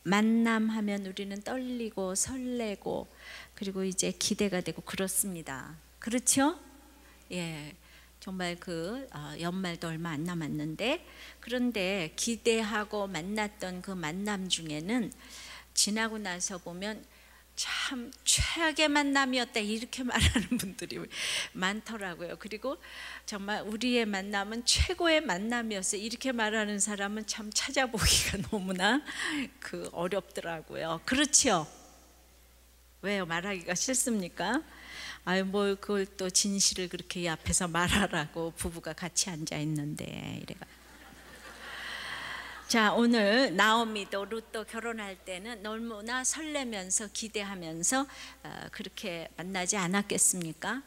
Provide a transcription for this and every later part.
만남하면 우리는 떨리고 설레고 그리고 이제 기대가 되고 그렇습니다. 그렇죠? 예, 정말 연말도 얼마 안 남았는데, 그런데 기대하고 만났던 그 만남 중에는 지나고 나서 보면 참 최악의 만남이었다 이렇게 말하는 분들이 많더라고요. 그리고 정말 우리의 만남은 최고의 만남이었어요 이렇게 말하는 사람은 참 찾아보기가 너무나 어렵더라고요. 그렇죠? 왜요? 말하기가 싫습니까? 아유, 뭘 그걸 또 진실을 그렇게 이 앞에서 말하라고 부부가 같이 앉아 있는데 이래가. 자, 오늘 나오미도 룻도 결혼할 때는 너무나 설레면서 기대하면서 그렇게 만나지 않았겠습니까?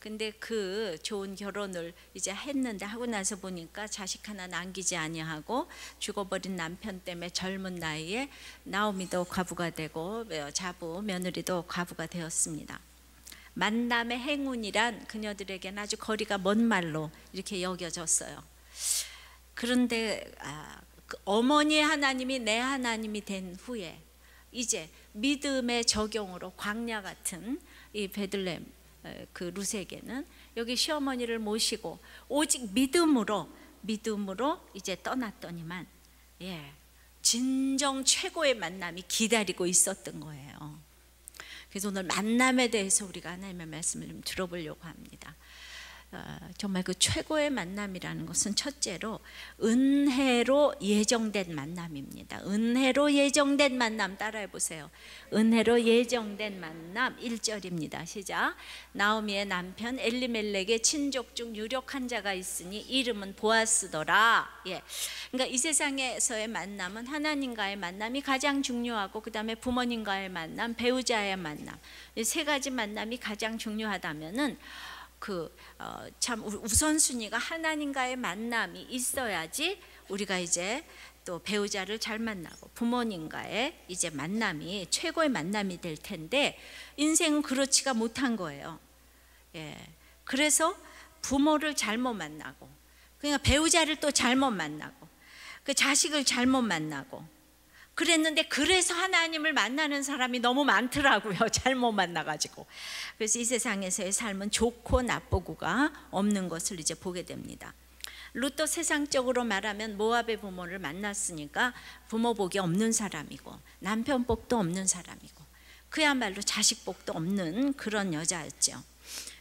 근데 그 좋은 결혼을 이제 했는데 하고 나서 보니까 자식 하나 남기지 아니하고 죽어버린 남편 때문에 젊은 나이에 나오미도 과부가 되고 자부 며느리도 과부가 되었습니다. 만남의 행운이란 그녀들에게는 아주 거리가 먼 말로 이렇게 여겨졌어요. 그런데 어머니의 하나님이 내 하나님이 된 후에 이제 믿음의 적용으로 광야 같은 이 베들레헴 룻에게는 여기 시어머니를 모시고 오직 믿음으로 이제 떠났더니만 진정 최고의 만남이 기다리고 있었던 거예요. 그래서 오늘 만남에 대해서 우리가 하나님의 말씀을 좀 들어보려고 합니다. 정말 그 최고의 만남이라는 것은 첫째로 은혜로 예정된 만남입니다. 은혜로 예정된 만남 따라해 보세요. 은혜로 예정된 만남 1절입니다. 시작. 나오미의 남편 엘리멜렉의 친족 중 유력한 자가 있으니 이름은 보아스더라. 그러니까 이 세상에서의 만남은 하나님과의 만남이 가장 중요하고 그 다음에 부모님과의 만남, 배우자의 만남, 이 세 가지 만남이 가장 중요하다면은 참 우선순위가 하나님과의 만남이 있어야지 우리가 이제 또 배우자를 잘 만나고 부모님과의 이제 만남이 최고의 만남이 될 텐데 인생은 그렇지가 못한 거예요. 그래서 부모를 잘못 만나고, 그러니까 배우자를 또 잘못 만나고, 그 자식을 잘못 만나고 그랬는데, 그래서 하나님을 만나는 사람이 너무 많더라고요. 잘못 만나가지고. 그래서 이 세상에서의 삶은 좋고 나쁘고가 없는 것을 이제 보게 됩니다. 룻도 세상적으로 말하면 모압의 부모를 만났으니까 부모 복이 없는 사람이고 남편 복도 없는 사람이고 그야말로 자식 복도 없는 그런 여자였죠.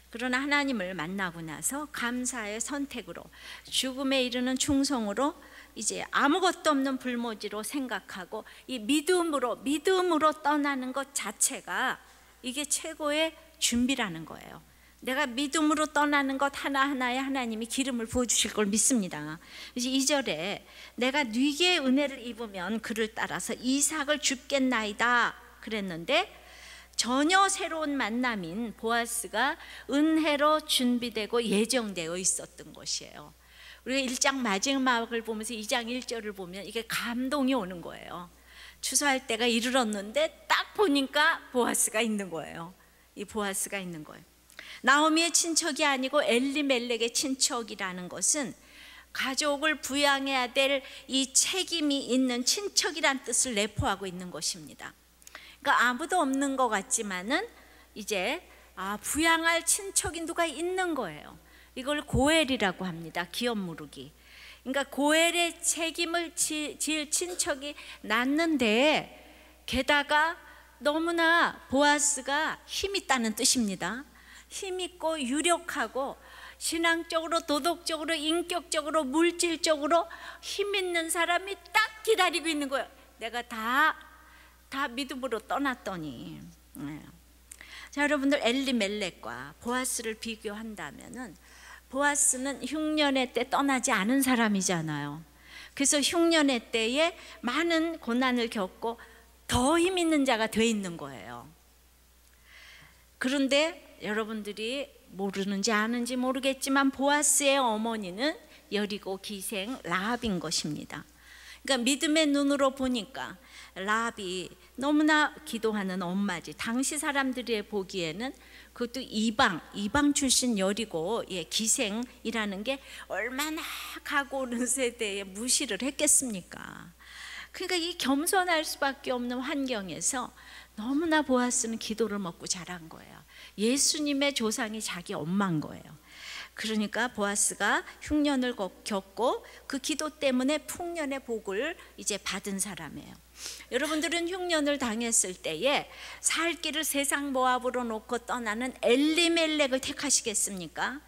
그러나 하나님을 만나고 나서 감사의 선택으로, 죽음에 이르는 충성으로, 이제 아무것도 없는 불모지로 생각하고 이 믿음으로 떠나는 것 자체가 이게 최고의 준비라는 거예요. 내가 믿음으로 떠나는 것 하나하나에 하나님이 기름을 부어주실 걸 믿습니다. 그래서 2절에 내가 네게 은혜를 입으면 그를 따라서 이삭을 줍겠나이다 그랬는데, 전혀 새로운 만남인 보아스가 은혜로 준비되고 예정되어 있었던 것이에요. 우리가 1장 마지막을 보면서 2장 1절을 보면 이게 감동이 오는 거예요. 추수할 때가 이르렀는데 딱 보니까 보아스가 있는 거예요. 이 보아스가 있는 거예요. 나오미의 친척이 아니고 엘리멜렉의 친척이라는 것은 가족을 부양해야 될 이 책임이 있는 친척이란 뜻을 내포하고 있는 것입니다. 그러니까 아무도 없는 것 같지만은 이제 부양할 친척이 누가 있는 거예요. 이걸 고엘이라고 합니다. 기업 무르기. 그러니까 고엘의 책임을 지을 친척이 낳는데, 게다가 너무나 보아스가 힘 있다는 뜻입니다. 힘 있고 유력하고 신앙적으로, 도덕적으로, 인격적으로, 물질적으로 힘 있는 사람이 딱 기다리고 있는 거예요. 내가 다 믿음으로 떠났더니. 자, 여러분들, 엘리멜렉과 보아스를 비교한다면은 보아스는 흉년의 때 떠나지 않은 사람이잖아요. 그래서 흉년의 때에 많은 고난을 겪고 더 힘 있는 자가 돼 있는 거예요. 그런데 여러분들이 모르는지 아는지 모르겠지만 보아스의 어머니는 여리고 기생 라합인 것입니다. 그러니까 믿음의 눈으로 보니까 라합이 너무나 기도하는 엄마지. 당시 사람들이 보기에는 그것도 이방 출신 여리고 기생이라는 게 얼마나 가고 오는 세대에 무시를 했겠습니까? 그러니까 이 겸손할 수밖에 없는 환경에서 너무나 보아스는 기도를 먹고 자란 거예요. 예수님의 조상이 자기 엄마인 거예요. 그러니까 보아스가 흉년을 겪고 그 기도 때문에 풍년의 복을 이제 받은 사람이에요. 여러분들은 흉년을 당했을 때에 살 길을 세상 모압으로 놓고 떠나는 엘리멜렉을 택하시겠습니까?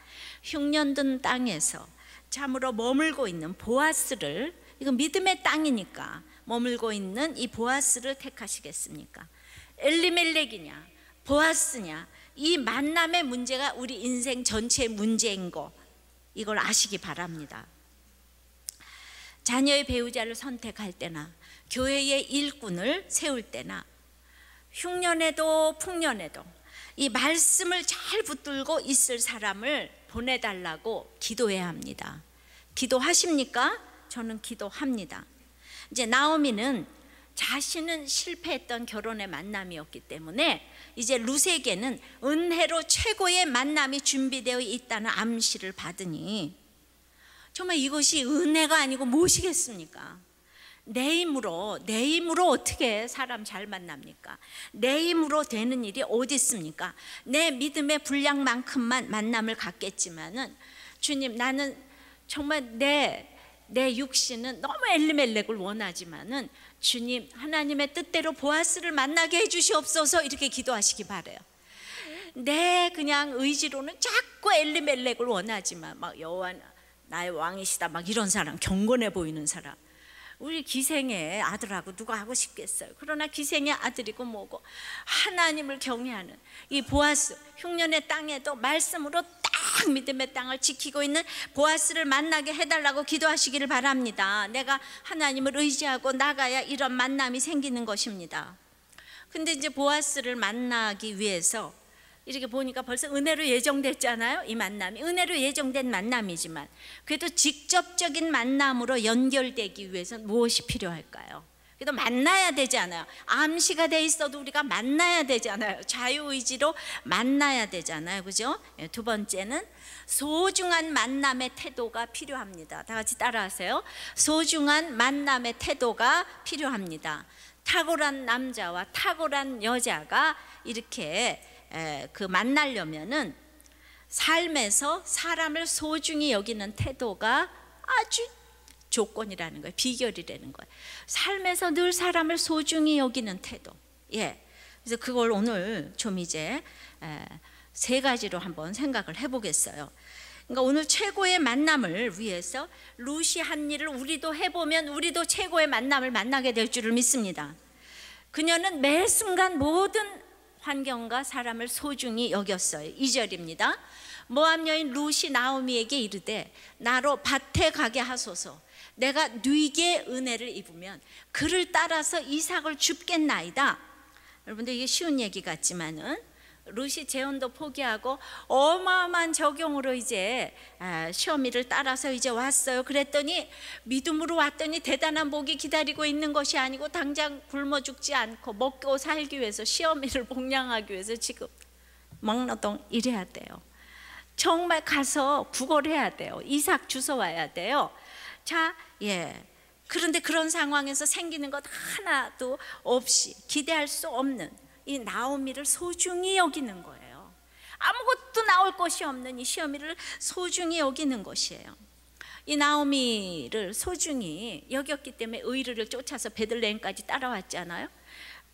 흉년 든 땅에서 참으로 머물고 있는 보아스를, 이거 믿음의 땅이니까 머물고 있는 이 보아스를 택하시겠습니까? 엘리멜렉이냐 보아스냐, 이 만남의 문제가 우리 인생 전체의 문제인 거, 이걸 아시기 바랍니다. 자녀의 배우자를 선택할 때나 교회의 일꾼을 세울 때나 흉년에도 풍년에도 이 말씀을 잘 붙들고 있을 사람을 보내달라고 기도해야 합니다. 기도하십니까? 저는 기도합니다. 이제 나오미는 자신은 실패했던 결혼의 만남이었기 때문에 이제 룻에게는 은혜로 최고의 만남이 준비되어 있다는 암시를 받으니, 정말 이것이 은혜가 아니고 무엇이겠습니까? 내 힘으로 어떻게 사람 잘 만납니까? 내 힘으로 되는 일이 어디 있습니까? 내 믿음의 분량만큼만 만남을 갖겠지만은, 주님, 나는 정말 내 육신은 너무 엘리멜렉을 원하지만은 주님, 하나님의 뜻대로 보아스를 만나게 해주시옵소서, 이렇게 기도하시기 바래요. 내 그냥 의지로는 자꾸 엘리멜렉을 원하지만, 막 여호와 나의 왕이시다, 막 이런 사람, 경건해 보이는 사람, 우리 기생의 아들하고 누가 하고 싶겠어요? 그러나 기생의 아들이고 뭐고 하나님을 경외하는 이 보아스, 흉년의 땅에도 말씀으로 딱 믿음의 땅을 지키고 있는 보아스를 만나게 해달라고 기도하시기를 바랍니다. 내가 하나님을 의지하고 나가야 이런 만남이 생기는 것입니다. 근데 이제 보아스를 만나기 위해서 이렇게 보니까 벌써 은혜로 예정됐잖아요. 이 만남이 은혜로 예정된 만남이지만 그래도 직접적인 만남으로 연결되기 위해서는 무엇이 필요할까요? 그래도 만나야 되잖아요. 암시가 돼 있어도 우리가 만나야 되잖아요. 자유의지로 만나야 되잖아요. 그죠? 두 번째는 소중한 만남의 태도가 필요합니다. 다 같이 따라하세요. 소중한 만남의 태도가 필요합니다. 탁월한 남자와 탁월한 여자가 이렇게 그 만나려면은 삶에서 사람을 소중히 여기는 태도가 아주 조건이라는 거예요. 비결이라는 거예요. 삶에서 늘 사람을 소중히 여기는 태도. 그래서 그걸 오늘 좀 이제 세 가지로 한번 생각을 해보겠어요. 그러니까 오늘 최고의 만남을 위해서 룻이 한 일을 우리도 해보면 우리도 최고의 만남을 만나게 될 줄을 믿습니다. 그녀는 매 순간 모든 환경과 사람을 소중히 여겼어요. 2절입니다. 모압 여인 룻이 나오미에게 이르되 나로 밭에 가게 하소서. 내가 네게 은혜를 입으면 그를 따라서 이삭을 줍겠나이다. 여러분들 이게 쉬운 얘기 같지만은 룻이 재혼도 포기하고 어마어마한 적용으로 이제 시어미를 따라서 이제 왔어요. 그랬더니 믿음으로 왔더니 대단한 복이 기다리고 있는 것이 아니고 당장 굶어 죽지 않고 먹고 살기 위해서 시어미를 복양하기 위해서 지금 먹노동 일해야 돼요. 정말 가서 구걸해야 돼요. 이삭 주워와야 돼요. 자, 그런데 그런 상황에서 생기는 것 하나도 없이 기대할 수 없는 이 나오미를 소중히 여기는 거예요. 아무것도 나올 것이 없는 이 시어미를 소중히 여기는 것이에요. 이 나오미를 소중히 여겼기 때문에 의르를 쫓아서 베들레헴까지 따라왔잖아요.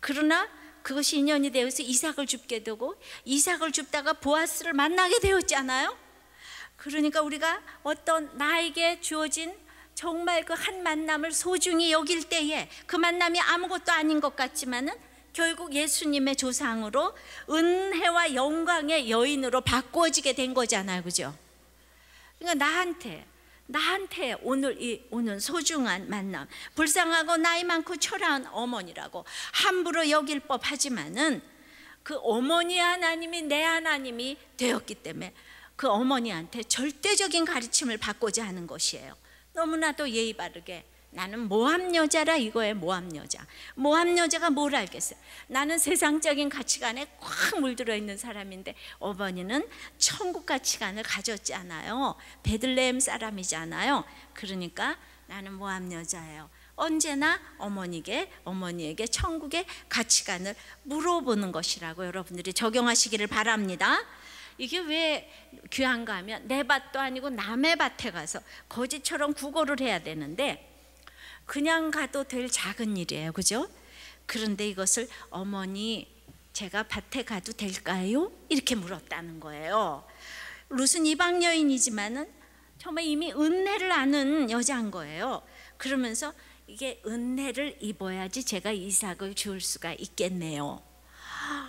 그러나 그것이 인연이 되어서 이삭을 줍게 되고 이삭을 줍다가 보아스를 만나게 되었잖아요. 그러니까 우리가 어떤 나에게 주어진 정말 그 한 만남을 소중히 여길 때에 그 만남이 아무것도 아닌 것 같지만은 결국 예수님의 조상으로 은혜와 영광의 여인으로 바꾸어지게 된 거잖아요. 그죠? 그러니까 나한테 오늘 소중한 만남, 불쌍하고 나이 많고 초라한 어머니라고 함부로 여길 법하지만은 그 어머니 하나님이 내 하나님이 되었기 때문에 그 어머니한테 절대적인 가르침을 받고자 하는 것이에요. 너무나도 예의 바르게 나는 모함 여자라 이거예요. 모함 여자. 모함 여자가 뭘 알겠어요? 나는 세상적인 가치관에 꽉 물들어 있는 사람인데 어머니는 천국 가치관을 가졌잖아요. 베들레헴 사람이잖아요. 그러니까 나는 모함 여자예요. 언제나 어머니에게 천국의 가치관을 물어보는 것이라고 여러분들이 적용하시기를 바랍니다. 이게 왜 귀한가 하면 내 밭도 아니고 남의 밭에 가서 거지처럼 구걸을 해야 되는데 그냥 가도 될 작은 일이에요, 그죠? 그런데 이것을 어머니 제가 밭에 가도 될까요? 이렇게 물었다는 거예요. 룻은 이방 여인이지만은 정말 이미 은혜를 아는 여자인 거예요. 그러면서 이게 은혜를 입어야지 제가 이삭을 줄 수가 있겠네요.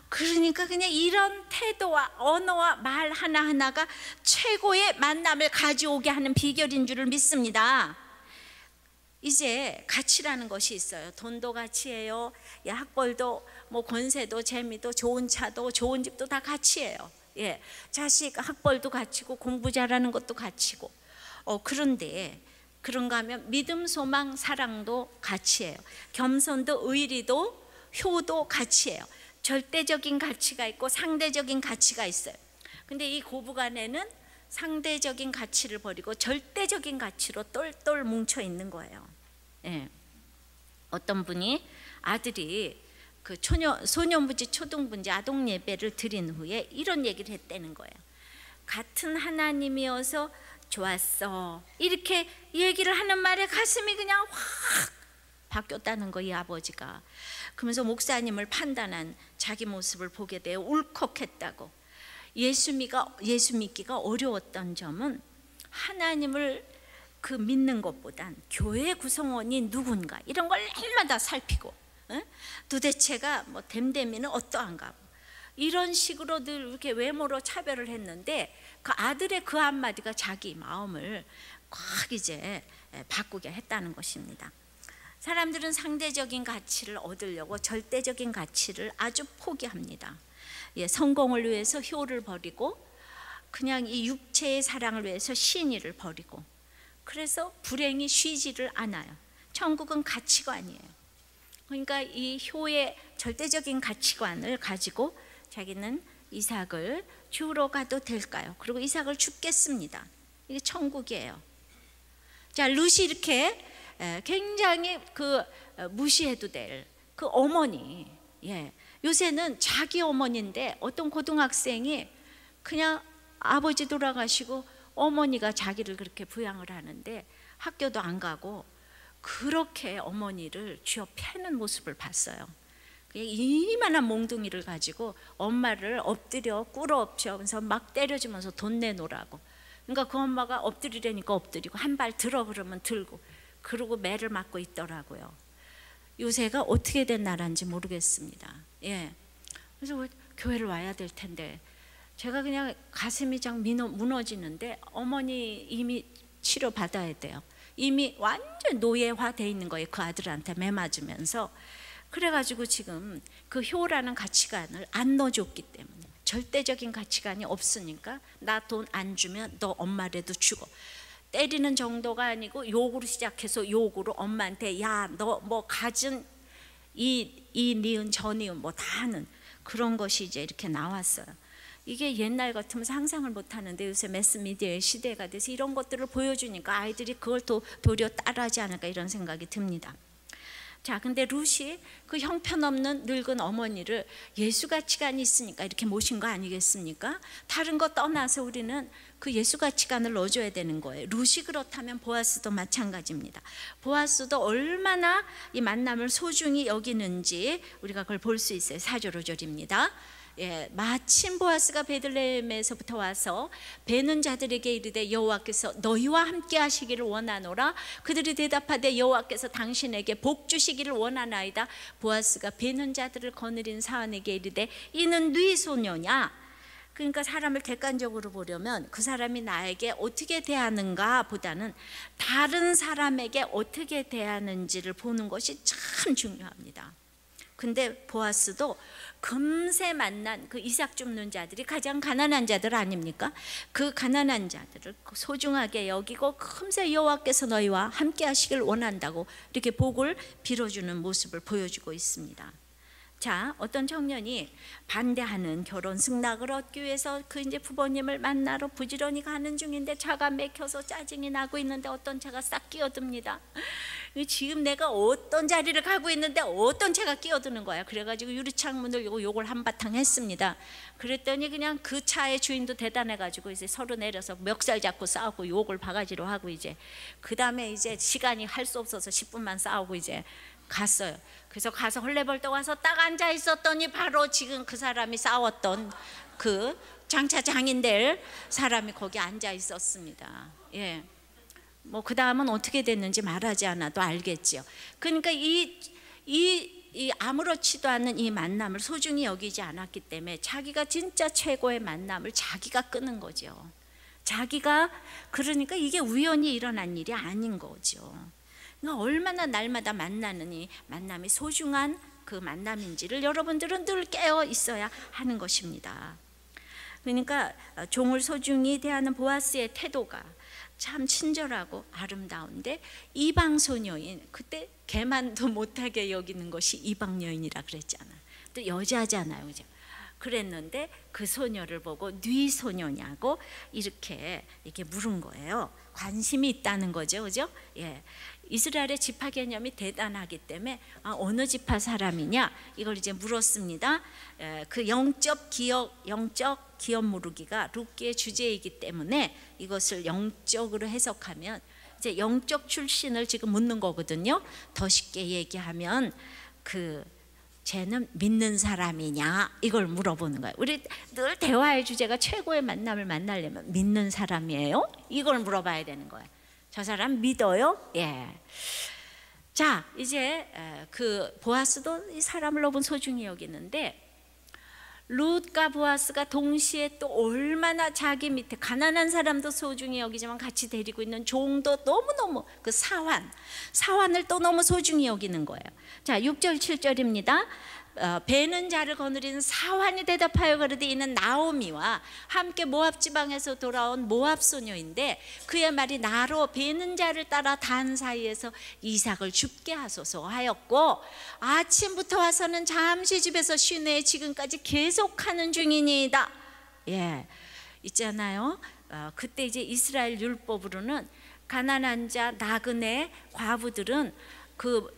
그러니까 그냥 이런 태도와 언어와 말 하나하나가 최고의 만남을 가져오게 하는 비결인 줄을 믿습니다. 이제 가치라는 것이 있어요. 돈도 가치예요. 학벌도 뭐 권세도 재미도 좋은 차도 좋은 집도 다 가치예요. 예, 자식 학벌도 가치고 공부 잘하는 것도 가치고. 그런데 그런가 하면 믿음, 소망, 사랑도 가치예요. 겸손도 의리도 효도 가치예요. 절대적인 가치가 있고 상대적인 가치가 있어요. 근데 이 고부간에는 상대적인 가치를 버리고 절대적인 가치로 똘똘 뭉쳐 있는 거예요. 예. 어떤 분이 아들이 그 소년부지 초등부지 아동 예배를 드린 후에 이런 얘기를 했다는 거예요. 같은 하나님이어서 좋았어. 이렇게 얘기를 하는 말에 가슴이 그냥 확 바뀌었다는 거, 이 아버지가. 그러면서 목사님을 판단한 자기 모습을 보게 되어 울컥했다고. 예수 믿기가 어려웠던 점은 하나님을 그 믿는 것보단 교회 구성원이 누군가 이런 걸 날마다 살피고, 도대체가 뭐 댐댐이는 어떠한가, 이런 식으로 늘 이렇게 외모로 차별을 했는데 그 아들의 그 한마디가 자기 마음을 확 이제 바꾸게 했다는 것입니다. 사람들은 상대적인 가치를 얻으려고 절대적인 가치를 아주 포기합니다. 성공을 위해서 효를 버리고 그냥 이 육체의 사랑을 위해서 신의를 버리고, 그래서 불행이 쉬지를 않아요. 천국은 가치관이에요. 그러니까 이 효의 절대적인 가치관을 가지고 자기는 이삭을 주우러 가도 될까요? 그리고 이삭을 줍겠습니다. 이게 천국이에요. 자, 룻이 이렇게 굉장히 그 무시해도 될 그 어머니, 요새는 자기 어머니인데 어떤 고등학생이 그냥 아버지 돌아가시고 어머니가 자기를 그렇게 부양을 하는데 학교도 안 가고 그렇게 어머니를 쥐어 패는 모습을 봤어요. 이만한 몽둥이를 가지고 엄마를 엎드려 꿇어엎으면서 막 때려주면서 돈 내놓으라고. 그러니까 그 엄마가 엎드리려니까 엎드리고 한 발 들어 그러면 들고, 그러고 매를 맞고 있더라고요. 요새가 어떻게 된 나라인지 모르겠습니다. 그래서 교회를 와야 될 텐데 제가 그냥 가슴이 쫙 무너지는데, 어머니 이미 치료 받아야 돼요. 이미 완전 노예화돼 있는 거예요. 그 아들한테 매 맞으면서. 그래가지고 지금 그 효라는 가치관을 안 넣어줬기 때문에, 절대적인 가치관이 없으니까 나 돈 안 주면 너 엄마라도 죽어. 때리는 정도가 아니고 욕으로 시작해서 욕으로 엄마한테 야 너 뭐 가진 이 니은 저 니은 뭐 다 하는 그런 것이 이제 이렇게 나왔어요. 이게 옛날 같으면 상상을 못 하는데 요새 매스미디어의 시대가 돼서 이런 것들을 보여주니까 아이들이 그걸 또 도리어 따라하지 않을까 이런 생각이 듭니다. 자, 근데 룻이 그 형편없는 늙은 어머니를 예수 가치관이 있으니까 이렇게 모신 거 아니겠습니까? 다른 거 떠나서 우리는 그 예수 가치관을 넣어줘야 되는 거예요. 룻이 그렇다면 보아스도 마찬가지입니다. 보아스도 얼마나 이 만남을 소중히 여기는지 우리가 그걸 볼 수 있어요. 4절 5절입니다. 마침 보아스가 베들레헴에서부터 와서 베는 자들에게 이르되 여호와께서 너희와 함께 하시기를 원하노라. 그들이 대답하되 여호와께서 당신에게 복 주시기를 원하나이다. 보아스가 베는 자들을 거느린 사환에게 이르되 이는 네 소녀냐. 그러니까 사람을 객관적으로 보려면 그 사람이 나에게 어떻게 대하는가 보다는 다른 사람에게 어떻게 대하는지를 보는 것이 참 중요합니다. 근데 보아스도 금세 만난 그 이삭 줍는 자들이 가장 가난한 자들 아닙니까? 그 가난한 자들을 소중하게 여기고 금세 여호와께서 너희와 함께 하시길 원한다고 이렇게 복을 빌어주는 모습을 보여주고 있습니다. 자, 어떤 청년이 반대하는 결혼 승낙을 얻기 위해서 그 이제 부모님을 만나러 부지런히 가는 중인데 차가 막혀서 짜증이 나고 있는데 어떤 차가 싹 끼어듭니다. 지금 내가 어떤 자리를 가고 있는데 어떤 채가 끼어드는 거야. 그래가지고 유리창문을 욕을 한바탕 했습니다. 그랬더니 그냥 그 차의 주인도 대단해가지고 이제 서로 내려서 멱살 잡고 싸우고 욕을 바가지로 하고, 이제 그 다음에 이제 시간이 할 수 없어서 10분만 싸우고 이제 갔어요. 그래서 가서 헐레벌떡 와서 딱 앉아 있었더니 바로 지금 그 사람이 싸웠던 그 장차 장인될 사람이 거기 앉아 있었습니다. 예. 뭐 그 다음은 어떻게 됐는지 말하지 않아도 알겠지요. 그러니까 이 아무렇지도 않은 이 만남을 소중히 여기지 않았기 때문에 자기가 진짜 최고의 만남을 자기가 끊은 거죠. 자기가, 그러니까 이게 우연히 일어난 일이 아닌 거죠. 그러니까 얼마나 날마다 만나는 이 만남이 소중한 그 만남인지를 여러분들은 늘 깨어 있어야 하는 것입니다. 그러니까 종을 소중히 대하는 보아스의 태도가 참 친절하고 아름다운데, 이방 소녀인, 그때 개만도 못하게 여기는 것이 이방 여인이라 그랬잖아. 또 여자잖아요, 그죠? 그랬는데 그 소녀를 보고 뉘 소녀냐고 이렇게 물은 거예요. 관심이 있다는 거죠, 그죠? 예. 이스라엘의 지파 개념이 대단하기 때문에 어느 지파 사람이냐 이걸 이제 물었습니다. 그 영적 기업 물으기가 룻기의 주제이기 때문에 이것을 영적으로 해석하면 이제 영적 출신을 지금 묻는 거거든요. 더 쉽게 얘기하면 쟤는 믿는 사람이냐 이걸 물어보는 거예요. 우리 늘 대화의 주제가 최고의 만남을 만나려면 믿는 사람이에요? 이걸 물어봐야 되는 거예요. 저 사람 믿어요? 예. 자, 이제 그 보아스도 이 사람을 너무 소중히 여기는데, 룻과 보아스가 동시에 또 얼마나 자기 밑에 가난한 사람도 소중히 여기지만 같이 데리고 있는 종도 너무너무 그 사환을 또 너무 소중히 여기는 거예요. 자, 6절 7절입니다. 베는 자를 거느리는 사환이 대답하여 가로되 이는 나오미와 함께 모압 지방에서 돌아온 모압 소녀인데 그의 말이 나로 베는 자를 따라 단 사이에서 이삭을 죽게 하소서 하였고, 아침부터 와서는 잠시 집에서 쉬네 지금까지 계속하는 중이니이다. 예, 있잖아요. 그때 이제 이스라엘 율법으로는 가난한 자, 나그네, 과부들은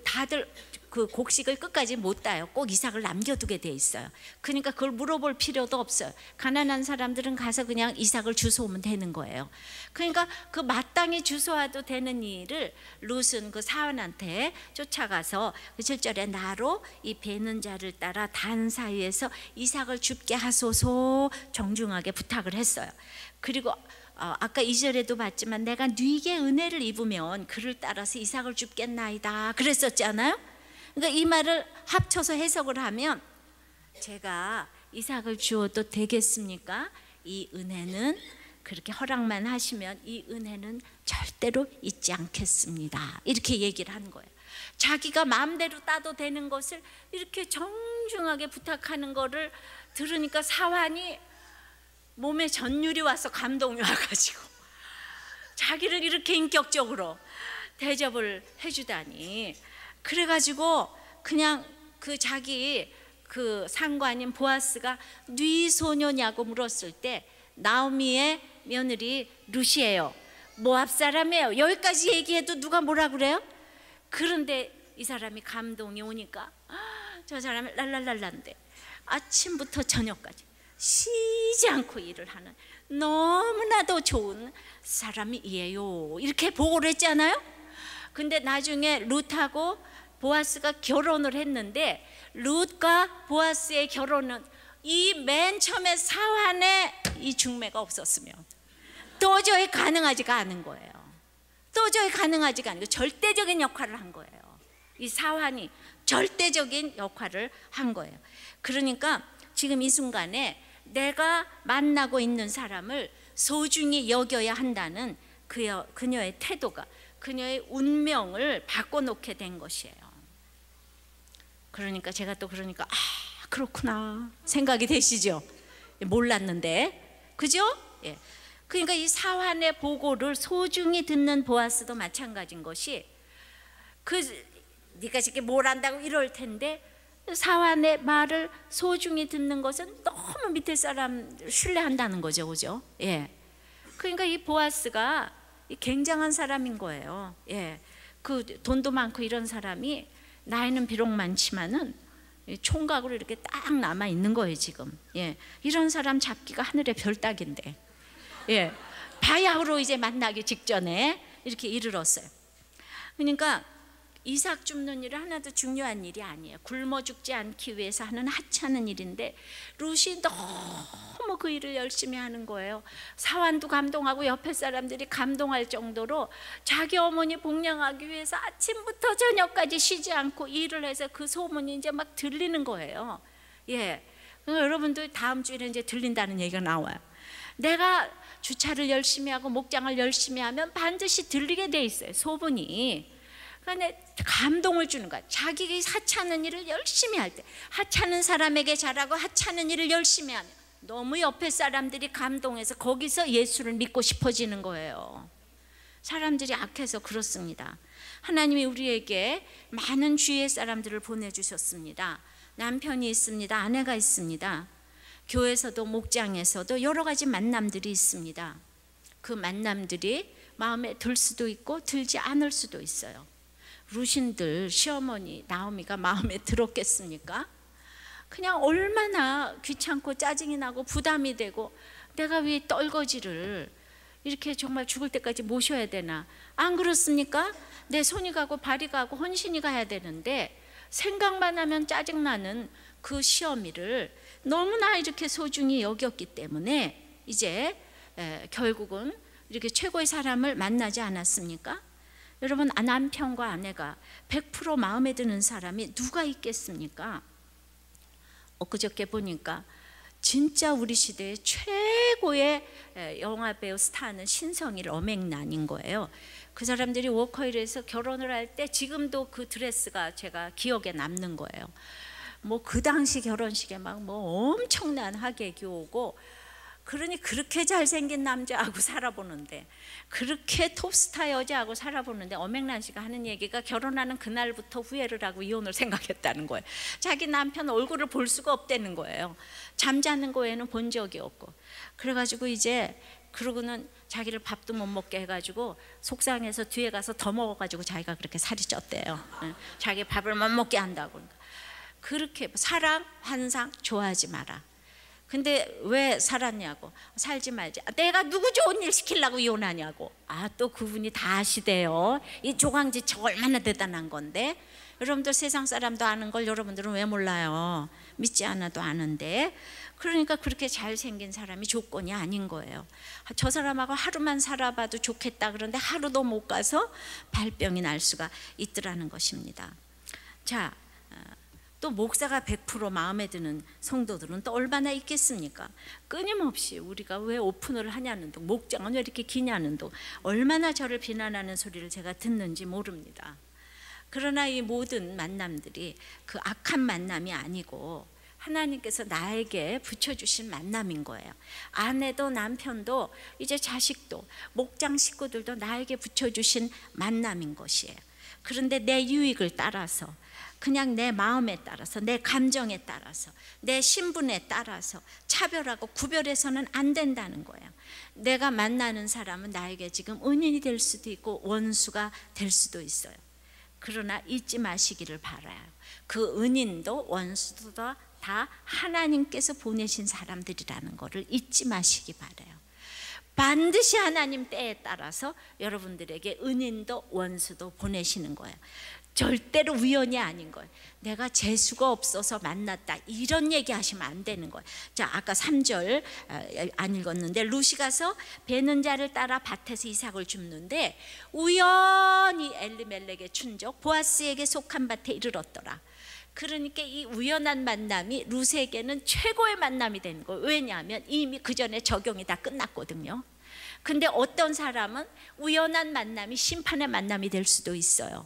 다들 그 곡식을 끝까지 못 따요. 꼭 이삭을 남겨두게 돼 있어요. 그러니까 그걸 물어볼 필요도 없어요. 가난한 사람들은 가서 그냥 이삭을 주워오면 되는 거예요. 그러니까 그 마땅히 주워와도 되는 일을 룻은 그 사환한테 쫓아가서 그 7절에 나로 이 베는 자를 따라 단 사이에서 이삭을 줍게 하소서 정중하게 부탁을 했어요. 그리고 아까 2절에도 봤지만 내가 네게 은혜를 입으면 그를 따라서 이삭을 줍겠나이다 그랬었잖아요. 그러니까 이 말을 합쳐서 해석을 하면, 제가 이삭을 주어도 되겠습니까? 이 은혜는 그렇게 허락만 하시면 이 은혜는 절대로 잊지 않겠습니다. 이렇게 얘기를 하는 거예요. 자기가 마음대로 따도 되는 것을 이렇게 정중하게 부탁하는 거를 들으니까 사환이 몸에 전율이 와서 감동이 와가지고 자기를 이렇게 인격적으로 대접을 해주다니, 그래가지고 그냥 그 자기 그 상관인 보아스가 뉘 소녀냐고 물었을 때 나오미의 며느리 룻이에요. 모압 사람이에요. 여기까지 얘기해도 누가 뭐라 그래요? 그런데 이 사람이 감동이 오니까 저 사람이 랄랄랄란데 아침부터 저녁까지 쉬지 않고 일을 하는 너무나도 좋은 사람이에요. 이렇게 보고를 했잖아요. 근데 나중에 룻하고 보아스가 결혼을 했는데, 룻과 보아스의 결혼은 이 맨 처음에 사환의 이 중매가 없었으면 도저히 가능하지가 않은 거예요. 도저히 가능하지가 않은 거예요. 절대적인 역할을 한 거예요. 이 사환이 절대적인 역할을 한 거예요. 그러니까 지금 이 순간에 내가 만나고 있는 사람을 소중히 여겨야 한다는 그녀의 태도가 그녀의 운명을 바꿔놓게 된 것이에요. 그러니까 제가 또 그렇구나 생각이 되시죠? 몰랐는데, 그죠? 예. 그러니까 이 사환의 보고를 소중히 듣는 보아스도 마찬가지인 것이, 네가 이렇게 뭘 안다고 이럴 텐데 사환의 말을 소중히 듣는 것은 너무 밑에 사람 신뢰한다는 거죠, 그죠? 예. 그러니까 이 보아스가 굉장한 사람인 거예요. 예. 그 돈도 많고 이런 사람이 나이는 비록 많지만은 총각으로 이렇게 딱 남아 있는 거예요 지금. 예, 이런 사람 잡기가 하늘의 별 따기인데, 예, 바야흐로 이제 만나기 직전에 이렇게 이르렀어요. 그러니까 이삭 줍는 일은 하나도 중요한 일이 아니에요. 굶어 죽지 않기 위해서 하는 하찮은 일인데 룻이 너무 그 일을 열심히 하는 거예요. 사환도 감동하고 옆에 사람들이 감동할 정도로 자기 어머니 복양하기 위해서 아침부터 저녁까지 쉬지 않고 일을 해서 그 소문이 이제 막 들리는 거예요. 예, 그러니까 여러분들 다음 주에는 이제 들린다는 얘기가 나와요. 내가 주차를 열심히 하고 목장을 열심히 하면 반드시 들리게 돼 있어요, 소문이. 그러니까 감동을 주는 거야. 자기 하찮은 일을 열심히 할 때, 하찮은 사람에게 잘하고 하찮은 일을 열심히 하면 너무 옆에 사람들이 감동해서 거기서 예수를 믿고 싶어지는 거예요. 사람들이 악해서 그렇습니다. 하나님이 우리에게 많은 주위의 사람들을 보내주셨습니다. 남편이 있습니다. 아내가 있습니다. 교회에서도 목장에서도 여러 가지 만남들이 있습니다. 그 만남들이 마음에 들 수도 있고 들지 않을 수도 있어요. 루신들 시어머니 나오미가 마음에 들었겠습니까? 그냥 얼마나 귀찮고 짜증이 나고 부담이 되고 내가 왜 떨거지를 이렇게 정말 죽을 때까지 모셔야 되나? 안 그렇습니까? 내 손이 가고 발이 가고 헌신이 가야 되는데 생각만 하면 짜증나는 그 시어미를 너무나 이렇게 소중히 여겼기 때문에 이제 결국은 이렇게 최고의 사람을 만나지 않았습니까? 여러분, 남편과 아내가 100% 마음에 드는 사람이 누가 있겠습니까? 엊그저께 보니까 진짜 우리 시대의 최고의 영화배우 스타는 신성일 어맹란인 거예요. 그 사람들이 워커힐에서 결혼을 할 때 지금도 그 드레스가 제가 기억에 남는 거예요. 뭐 그 당시 결혼식에 막 뭐 엄청난 하객이 오고, 그러니 그렇게 잘생긴 남자하고 살아보는데, 그렇게 톱스타 여자하고 살아보는데 어맹란 씨가 하는 얘기가 결혼하는 그날부터 후회를 하고 이혼을 생각했다는 거예요. 자기 남편 얼굴을 볼 수가 없다는 거예요. 잠자는 거에는 본 적이 없고. 그래가지고 이제 그러고는 자기를 밥도 못 먹게 해가지고 속상해서 뒤에 가서 더 먹어가지고 자기가 그렇게 살이 쪘대요. 자기 밥을 못 먹게 한다고. 그렇게 사랑, 환상 좋아하지 마라. 근데 왜 살았냐고. 살지 말지. 내가 누구 좋은 일 시키려고 이혼하냐고. 또 그분이 다 아시대요. 이 조강지처 얼마나 대단한 건데. 여러분들 세상 사람도 아는 걸 여러분들은 왜 몰라요? 믿지 않아도 아는데. 그러니까 그렇게 잘생긴 사람이 조건이 아닌 거예요. 저 사람하고 하루만 살아봐도 좋겠다 그런데 하루도 못 가서 발병이 날 수가 있더라는 것입니다. 자, 또 목사가 100% 마음에 드는 성도들은 또 얼마나 있겠습니까? 끊임없이 우리가 왜 오픈을 하냐는 둥, 목장은 왜 이렇게 기냐는 둥, 얼마나 저를 비난하는 소리를 제가 듣는지 모릅니다. 그러나 이 모든 만남들이 그 악한 만남이 아니고 하나님께서 나에게 붙여주신 만남인 거예요. 아내도 남편도 이제 자식도 목장 식구들도 나에게 붙여주신 만남인 것이에요. 그런데 내 유익을 따라서, 그냥 내 마음에 따라서, 내 감정에 따라서, 내 신분에 따라서 차별하고 구별해서는 안 된다는 거예요. 내가 만나는 사람은 나에게 지금 은인이 될 수도 있고 원수가 될 수도 있어요. 그러나 잊지 마시기를 바라요. 그 은인도 원수도 다 하나님께서 보내신 사람들이라는 것을 잊지 마시기 바라요. 반드시 하나님 때에 따라서 여러분들에게 은인도 원수도 보내시는 거예요. 절대로 우연이 아닌 거예요. 내가 재수가 없어서 만났다 이런 얘기 하시면 안 되는 거예요. 자, 아까 3절 안 읽었는데, 룻이 가서 베는 자를 따라 밭에서 이삭을 줍는데 우연히 엘리멜렉의 춘족 보아스에게 속한 밭에 이르렀더라. 그러니까 이 우연한 만남이 룻에게는 최고의 만남이 되는 거예요. 왜냐하면 이미 그 전에 적용이 다 끝났거든요. 근데 어떤 사람은 우연한 만남이 심판의 만남이 될 수도 있어요.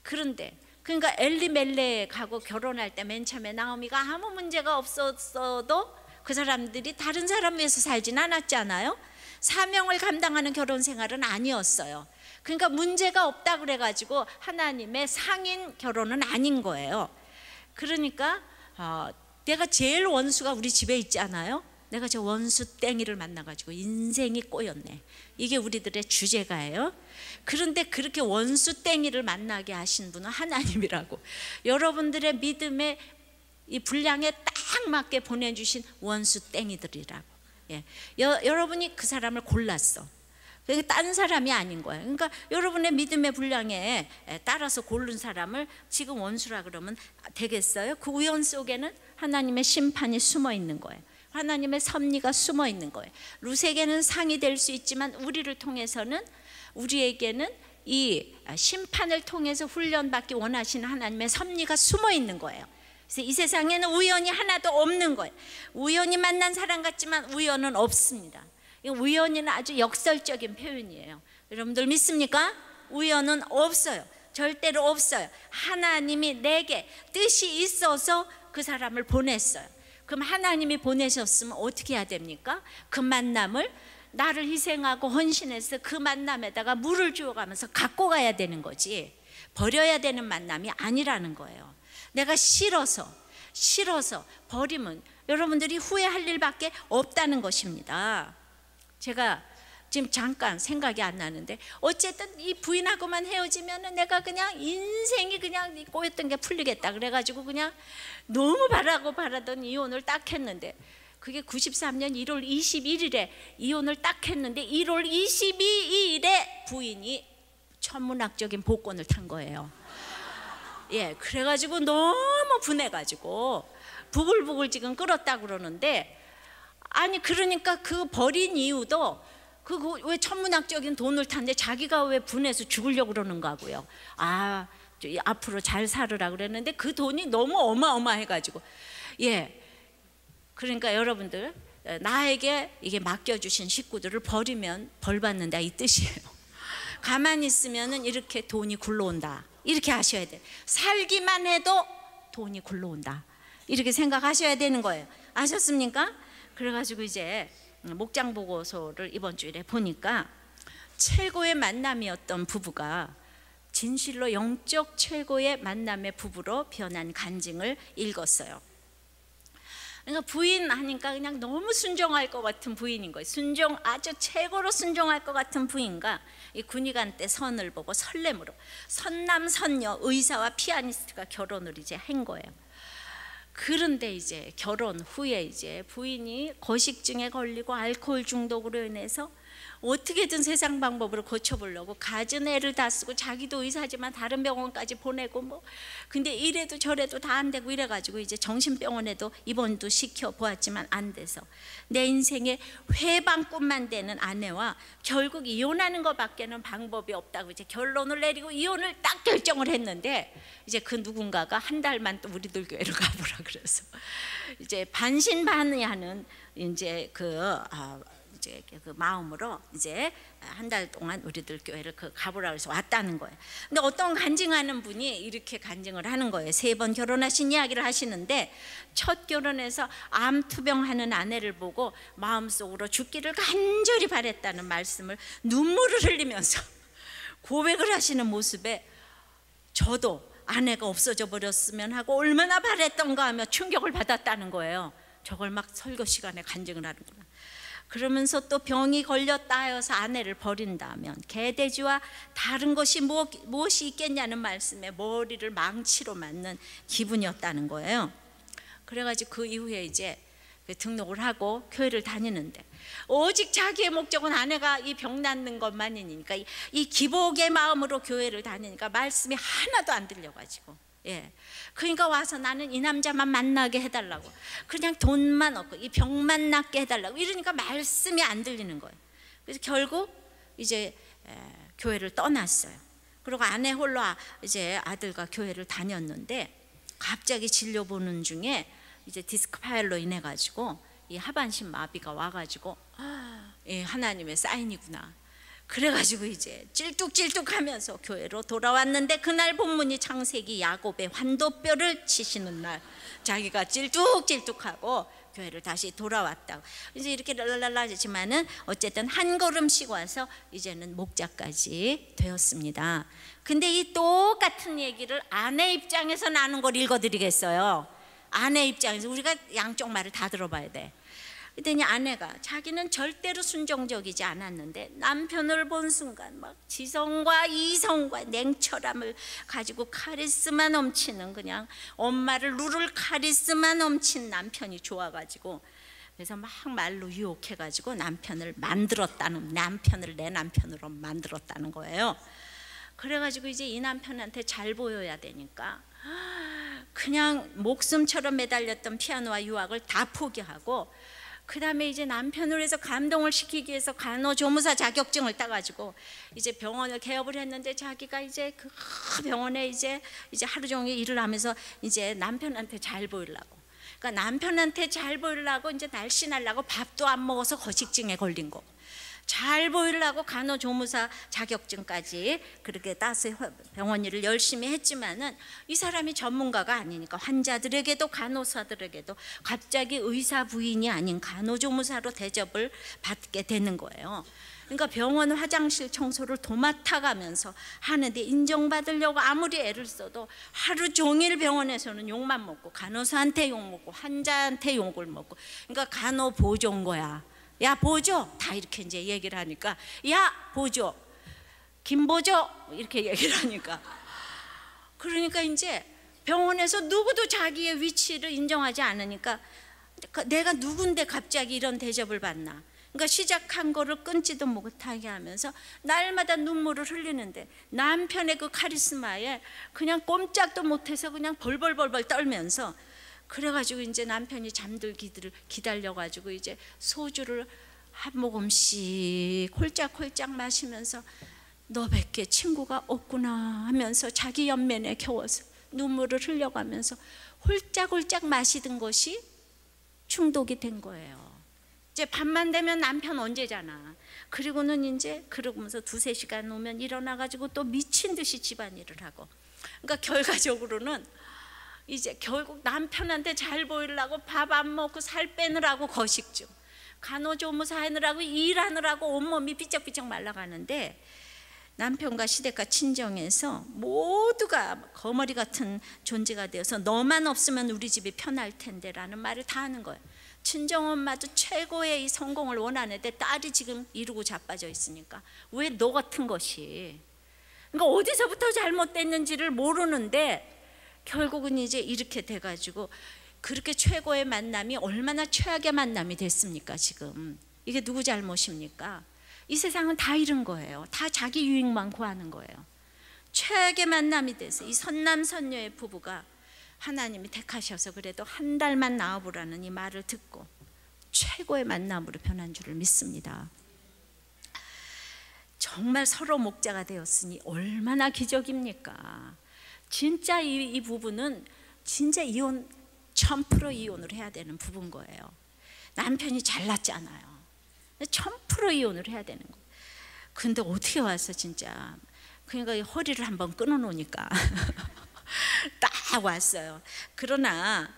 그런데 그러니까 엘리멜렉하고 결혼할 때 맨 처음에 나오미가 아무 문제가 없었어도 그 사람들이 다른 사람 위해서 살진 않았잖아요. 사명을 감당하는 결혼 생활은 아니었어요. 그러니까 문제가 없다 그래가지고 하나님의 상인 결혼은 아닌 거예요. 그러니까 내가 제일 원수가 우리 집에 있잖아요. 내가 저 원수 땡이를 만나가지고 인생이 꼬였네. 이게 우리들의 주제가예요. 그런데 그렇게 원수 땡이를 만나게 하신 분은 하나님이라고. 여러분들의 믿음의 이 분량에 딱 맞게 보내주신 원수 땡이들이라고. 예. 여러분이 그 사람을 골랐어. 그러니까 딴 사람이 아닌 거예요. 그러니까 여러분의 믿음의 분량에 따라서 고른 사람을 지금 원수라 그러면 되겠어요? 그 우연 속에는 하나님의 심판이 숨어 있는 거예요. 하나님의 섭리가 숨어 있는 거예요. 룻에게는 상이 될 수 있지만 우리를 통해서는, 우리에게는 이 심판을 통해서 훈련받기 원하시는 하나님의 섭리가 숨어 있는 거예요. 그래서 이 세상에는 우연이 하나도 없는 거예요. 우연히 만난 사람 같지만 우연은 없습니다. 우연이는 아주 역설적인 표현이에요. 여러분들 믿습니까? 우연은 없어요. 절대로 없어요. 하나님이 내게 뜻이 있어서 그 사람을 보냈어요. 그럼 하나님이 보내셨으면 어떻게 해야 됩니까? 그 만남을 나를 희생하고 헌신해서 그 만남에다가 물을 주어가면서 갖고 가야 되는 거지, 버려야 되는 만남이 아니라는 거예요. 내가 싫어서 버리면 여러분들이 후회할 일밖에 없다는 것입니다. 제가 지금 잠깐 생각이 안 나는데, 어쨌든 이 부인하고만 헤어지면은 내가 그냥 인생이 그냥 꼬였던 게 풀리겠다 그래가지고 그냥 너무 바라던 이혼을 딱 했는데, 그게 93년 1월 21일에 이혼을 딱 했는데 1월 22일에 부인이 천문학적인 복권을 탄 거예요. 예, 그래가지고 너무 분해가지고 부글부글 지금 끓었다 그러는데, 아니 그러니까 그 버린 이유도 왜 천문학적인 돈을 탔는데 자기가 왜 분해서 죽으려고 그러는가 하고요. 앞으로 잘 살으라 그랬는데 그 돈이 너무 어마어마해가지고. 예, 그러니까 여러분들, 나에게 이게 맡겨주신 식구들을 버리면 벌 받는다 이 뜻이에요. 가만히 있으면은 이렇게 돈이 굴러온다, 이렇게 하셔야 돼요. 살기만 해도 돈이 굴러온다, 이렇게 생각하셔야 되는 거예요. 아셨습니까? 그래가지고 이제 목장 보고서를 이번 주일에 보니까 최고의 만남이었던 부부가 진실로 영적 최고의 만남의 부부로 변한 간증을 읽었어요. 그러니까 부인 하니까 그냥 너무 순종할 것 같은 부인인 거예요. 아주 최고로 순종할 것 같은 부인과 이 군의관 때 선을 보고 설렘으로 선남선녀 의사와 피아니스트가 결혼을 이제 한 거예요. 그런데 이제 결혼 후에 이제 부인이 거식증에 걸리고 알코올 중독으로 인해서 어떻게든 세상 방법으로 고쳐보려고 갖은 애를 다 쓰고, 자기도 의사지만 다른 병원까지 보내고 뭐, 근데 이래도 저래도 다 안 되고 이래가지고 이제 정신병원에도 입원도 시켜보았지만 안 돼서 내 인생에 회방꾼만 되는 아내와 결국 이혼하는 것밖에는 방법이 없다고 이제 결론을 내리고 이혼을 딱 결정을 했는데, 이제 그 누군가가 한 달만 또 우리들 교회로 가보라 그래서 이제 반신반의하는 이제 그 마음으로 이제 한 달 동안 우리들 교회를 가보라고 해서 왔다는 거예요. 근데 어떤 간증하는 분이 이렇게 간증을 하는 거예요. 3번 결혼하신 이야기를 하시는데, 첫 결혼해서 암투병하는 아내를 보고 마음속으로 죽기를 간절히 바랬다는 말씀을 눈물을 흘리면서 고백을 하시는 모습에 저도 아내가 없어져 버렸으면 하고 얼마나 바랬던가 하며 충격을 받았다는 거예요. 저걸 막 설교 시간에 간증을 하는구나. 그러면서 또 병이 걸렸다 하여서 아내를 버린다면 개돼지와 다른 것이 무엇이 있겠냐는 말씀에 머리를 망치로 맞는 기분이었다는 거예요. 그래가지고 그 이후에 이제 등록을 하고 교회를 다니는데, 오직 자기의 목적은 아내가 이 병 낫는 것만이니까 이 기복의 마음으로 교회를 다니니까 말씀이 하나도 안 들려가지고, 예, 그러니까 와서 나는 이 남자만 만나게 해달라고, 그냥 돈만 얻고 이 병만 낫게 해달라고 이러니까 말씀이 안 들리는 거예요. 그래서 결국 이제 교회를 떠났어요. 그리고 아내 홀로 이제 아들과 교회를 다녔는데, 갑자기 진료 보는 중에 이제 디스크 파열로 인해 가지고 이 하반신 마비가 와가지고 하나님의 사인이구나. 그래가지고 이제 찔뚝찔뚝하면서 교회로 돌아왔는데, 그날 본문이 창세기 야곱의 환도뼈를 치시는 날, 자기가 찔뚝찔뚝하고 교회를 다시 돌아왔다고. 이제 이렇게 랄랄랄라 하지만은 어쨌든 한 걸음씩 와서 이제는 목자까지 되었습니다. 근데 이 똑같은 얘기를 아내 입장에서 나눈 걸 읽어드리겠어요. 아내 입장에서 우리가 양쪽 말을 다 들어봐야 돼. 그랬더니 아내가 자기는 절대로 순종적이지 않았는데 남편을 본 순간 막 지성과 이성과 냉철함을 가지고 카리스마 넘치는, 그냥 엄마를 누를 카리스마 넘친 남편이 좋아가지고, 그래서 막 말로 유혹해가지고 남편을 내 남편으로 만들었다는 거예요. 그래가지고 이제 이 남편한테 잘 보여야 되니까 그냥 목숨처럼 매달렸던 피아노와 유학을 다 포기하고, 그 다음에 이제 남편을 해서 감동을 시키기 위해서 간호조무사 자격증을 따가지고 이제 병원을 개업을 했는데, 자기가 이제 그 병원에 이제 하루 종일 일을 하면서 이제 남편한테 잘 보이려고, 그러니까 남편한테 잘 보이려고 이제 날씬하려고 밥도 안 먹어서 거식증에 걸린 거, 잘 보이려고 간호조무사 자격증까지 그렇게 따서 병원 일을 열심히 했지만은 이 사람이 전문가가 아니니까 환자들에게도 간호사들에게도 갑자기 의사 부인이 아닌 간호조무사로 대접을 받게 되는 거예요. 그러니까 병원 화장실 청소를 도맡아 가면서 하는데, 인정받으려고 아무리 애를 써도 하루 종일 병원에서는 욕만 먹고, 간호사한테 욕 먹고, 환자한테 욕을 먹고, 그러니까 간호보조인 거야. 야 보조, 다 이렇게 이제 얘기를 하니까, 야 보조, 김보조 이렇게 얘기를 하니까, 그러니까 이제 병원에서 누구도 자기의 위치를 인정하지 않으니까 내가 누군데 갑자기 이런 대접을 받나. 그러니까 시작한 거를 끊지도 못하게 하면서 날마다 눈물을 흘리는데, 남편의 그 카리스마에 그냥 꼼짝도 못해서 그냥 벌벌벌벌 떨면서, 그래가지고 이제 남편이 잠들기를 기다려가지고 이제 소주를 한 모금씩 홀짝홀짝 마시면서 너밖에 친구가 없구나 하면서 자기 연면에 겨워서 눈물을 흘려가면서 홀짝홀짝 마시던 것이 중독이 된 거예요. 이제 밤만 되면 남편 언제 자나, 그리고는 이제 그러면서 2-3시간 오면 일어나가지고 또 미친 듯이 집안일을 하고, 그러니까 결과적으로는 이제 결국 남편한테 잘 보이려고 밥 안 먹고 살 빼느라고 거식증, 간호조무사 하느라고 일하느라고 온몸이 삐쩍삐쩍 말라가는데, 남편과 시댁과 친정에서 모두가 거머리 같은 존재가 되어서 너만 없으면 우리 집이 편할 텐데 라는 말을 다 하는 거예요. 친정엄마도 최고의 이 성공을 원하는데 딸이 지금 이루고 자빠져 있으니까 왜 너 같은 것이, 그러니까 어디서부터 잘못됐는지를 모르는데 결국은 이제 이렇게 돼가지고, 그렇게 최고의 만남이 얼마나 최악의 만남이 됐습니까? 지금 이게 누구 잘못입니까? 이 세상은 다 이런 거예요. 다 자기 유익만 구하는 거예요. 최악의 만남이 돼서 이 선남선녀의 부부가 하나님이 택하셔서 그래도 한 달만 나와보라는 이 말을 듣고 최고의 만남으로 변한 줄을 믿습니다. 정말 서로 목자가 되었으니 얼마나 기적입니까? 진짜 이 부부는 진짜 이혼 1000% 이혼을 해야 되는 부부인 거예요. 남편이 잘났잖아요. 1000% 이혼을 해야 되는 거예요. 근데 어떻게 와서 진짜, 그러니까 허리를 한번 끊어 놓으니까 딱 왔어요. 그러나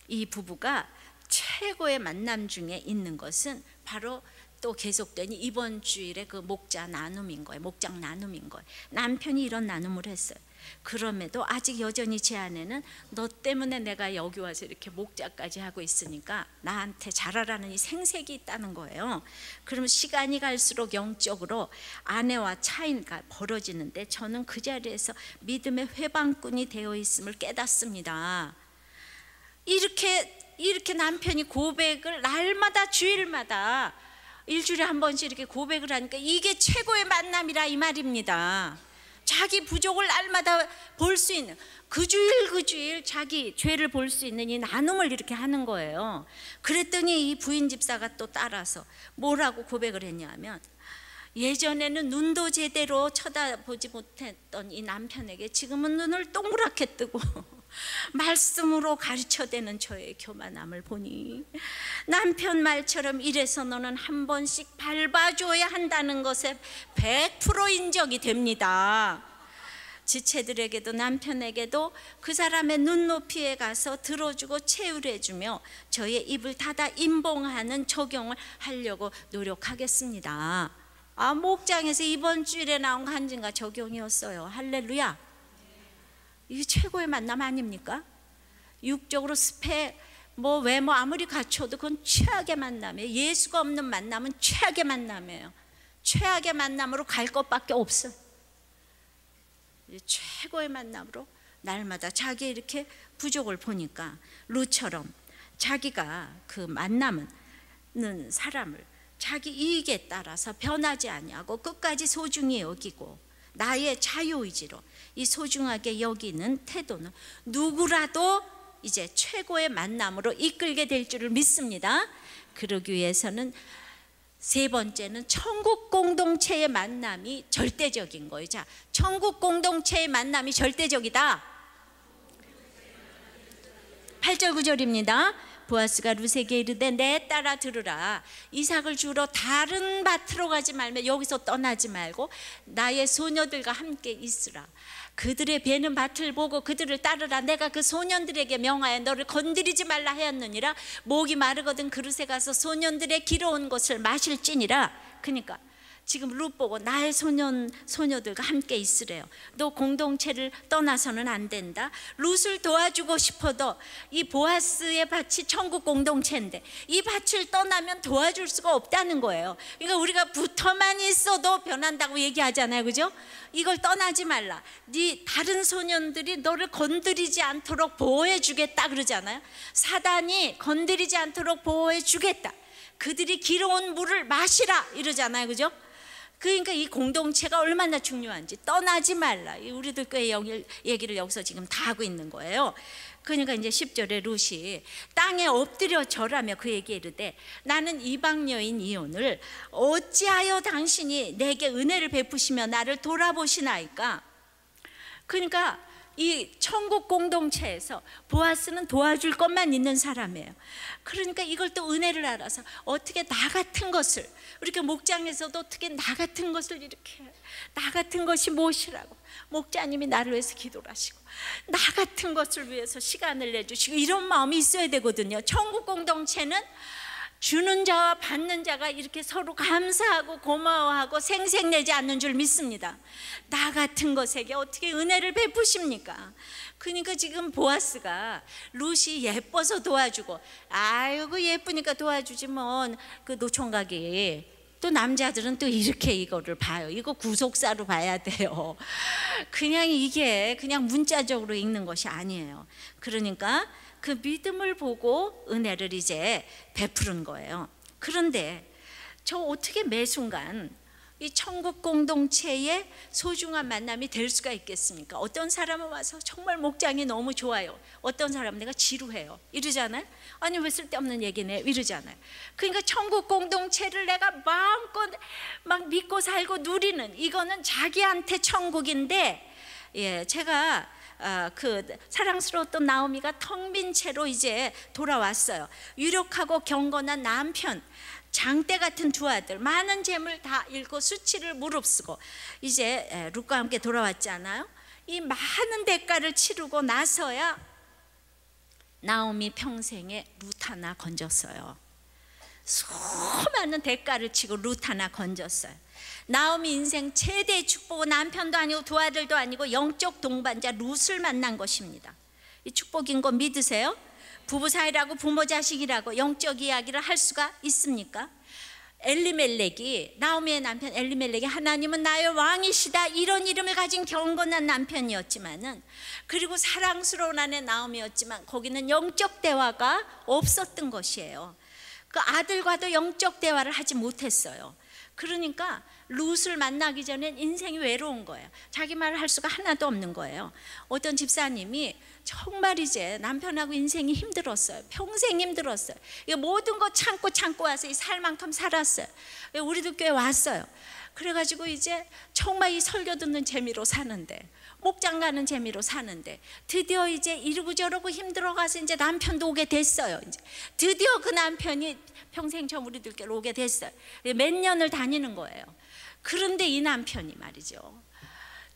이 부부가 최고의 만남 중에 있는 것은 바로 또 계속되니 이번 주일에 그 목장 나눔인 거예요. 남편이 이런 나눔을 했어요. 그럼에도 아직 여전히 제 아내는 너 때문에 내가 여기 와서 이렇게 목자까지 하고 있으니까 나한테 잘하라는 이 생색이 있다는 거예요. 그러면 시간이 갈수록 영적으로 아내와 차이가 벌어지는데, 저는 그 자리에서 믿음의 회방꾼이 되어 있음을 깨닫습니다. 이렇게 남편이 고백을 날마다 주일마다 일주일에 한 번씩 이렇게 고백을 하니까 이게 최고의 만남이라 이 말입니다. 자기 부족을 날마다 볼 수 있는, 그 주일 자기 죄를 볼 수 있는 이 나눔을 이렇게 하는 거예요. 그랬더니 이 부인 집사가 또 따라서 뭐라고 고백을 했냐면, 예전에는 눈도 제대로 쳐다보지 못했던 이 남편에게 지금은 눈을 동그랗게 뜨고 말씀으로 가르쳐대는 저의 교만함을 보니, 남편 말처럼 이래서 너는 한 번씩 밟아줘야 한다는 것에 100% 인정이 됩니다. 지체들에게도 남편에게도 그 사람의 눈높이에 가서 들어주고 채울해주며 저의 입을 닫아 임봉하는 적용을 하려고 노력하겠습니다. 목장에서 이번 주일에 나온 간증과 적용이었어요. 할렐루야. 이게 최고의 만남 아닙니까? 육적으로 스펙 뭐 외모 아무리 갖춰도 그건 최악의 만남이에요. 예수가 없는 만남은 최악의 만남이에요. 최악의 만남으로 갈 것밖에 없어요. 최고의 만남으로 날마다 자기 이렇게 부족을 보니까 룻처럼 자기가 그 만나는 사람을 자기 이익에 따라서 변하지 아니하고 끝까지 소중히 여기고 나의 자유의지로 이 소중하게 여기는 태도는 누구라도 이제 최고의 만남으로 이끌게 될 줄을 믿습니다. 그러기 위해서는 세 번째는 천국 공동체의 만남이 절대적인 거예요. 자, 천국 공동체의 만남이 절대적이다. 8절 9절입니다. 보아스가 룻에게 이르되 내 딸아 들으라. 이삭을 주러 다른 밭으로 가지 말며 여기서 떠나지 말고 나의 소녀들과 함께 있으라. 그들의 베는 밭을 보고 그들을 따르라. 내가 그 소년들에게 명하여 너를 건드리지 말라 하였느니라. 목이 마르거든 그릇에 가서 소년들의 기러운 것을 마실지니라. 그러니까 지금 룻 보고 나의 소녀들과 함께 있으래요. 너 공동체를 떠나서는 안 된다. 룻을 도와주고 싶어도 이 보아스의 밭이 천국 공동체인데 이 밭을 떠나면 도와줄 수가 없다는 거예요. 그러니까 우리가 붙어만 있어도 변한다고 얘기하잖아요, 그죠? 이걸 떠나지 말라. 네 다른 소년들이 너를 건드리지 않도록 보호해 주겠다 그러잖아요. 사단이 건드리지 않도록 보호해 주겠다. 그들이 기러운 물을 마시라 이러잖아요, 그죠? 그러니까 이 공동체가 얼마나 중요한지 떠나지 말라. 우리들 교회 얘기를 여기서 지금 다 하고 있는 거예요. 그러니까 이제 10절에 룻이 땅에 엎드려 절하며 그에게 이르되 나는 이방 여인 이혼을 어찌하여 당신이 내게 은혜를 베푸시며 나를 돌아보시나이까. 그러니까 이 천국 공동체에서 보아스는 도와줄 것만 있는 사람이에요. 그러니까 이걸 또 은혜를 알아서 어떻게 나 같은 것을, 이렇게 목장에서도 어떻게 나 같은 것을 이렇게, 나 같은 것이 무엇이라고 목자님이 나를 위해서 기도를 하시고 나 같은 것을 위해서 시간을 내주시고 이런 마음이 있어야 되거든요. 천국 공동체는 주는 자와 받는 자가 이렇게 서로 감사하고 고마워하고 생색내지 않는 줄 믿습니다. 나 같은 것에게 어떻게 은혜를 베푸십니까? 그러니까 지금 보아스가 룻이 예뻐서 도와주고, 아이고 예쁘니까 도와주지 뭐 그 노총각이, 또 남자들은 또 이렇게 이거를 봐요. 이거 구속사로 봐야 돼요. 그냥 이게 그냥 문자적으로 읽는 것이 아니에요. 그러니까 그 믿음을 보고 은혜를 이제 베푸는 거예요. 그런데 저 어떻게 매 순간 이 천국 공동체의 소중한 만남이 될 수가 있겠습니까? 어떤 사람은 와서 정말 목장이 너무 좋아요. 어떤 사람은 내가 지루해요 이러잖아요. 아니 왜 쓸데없는 얘기네 이러잖아요. 그러니까 천국 공동체를 내가 마음껏 막 믿고 살고 누리는, 이거는 자기한테 천국인데, 예, 제가 그 사랑스러웠던 나오미가 텅 빈 채로 이제 돌아왔어요. 유력하고 경건한 남편, 장대 같은 두 아들, 많은 재물 다 잃고 수치를 무릅쓰고 이제 룻과 함께 돌아왔잖아요. 이 많은 대가를 치르고 나서야 나오미 평생에 룻 하나 건졌어요. 수많은 대가를 치고 룻 하나 건졌어요. 나오미 인생 최대의 축복은 남편도 아니고 두 아들도 아니고 영적 동반자 룻을 만난 것입니다. 이 축복인 거 믿으세요? 부부 사이라고 부모 자식이라고 영적 이야기를 할 수가 있습니까? 엘리멜렉이, 나오미의 남편 엘리멜렉이 하나님은 나의 왕이시다 이런 이름을 가진 경건한 남편이었지만은, 그리고 사랑스러운 아내 나오미였지만 거기는 영적 대화가 없었던 것이에요. 그 아들과도 영적 대화를 하지 못했어요. 그러니까 룻을 만나기 전엔 인생이 외로운 거예요. 자기 말을 할 수가 하나도 없는 거예요. 어떤 집사님이 정말 이제 남편하고 인생이 힘들었어요. 평생 힘들었어요. 모든 거 참고 와서 이 살 만큼 살았어요. 우리도 꽤 왔어요. 그래가지고 이제 정말 이 설교 듣는 재미로 사는데, 목장 가는 재미로 사는데, 드디어 이제 이러고 저러고 힘들어가서 이제 남편도 오게 됐어요. 이제 드디어 그 남편이 평생 처음 우리들께로 오게 됐어요. 몇 년을 다니는 거예요. 그런데 이 남편이 말이죠,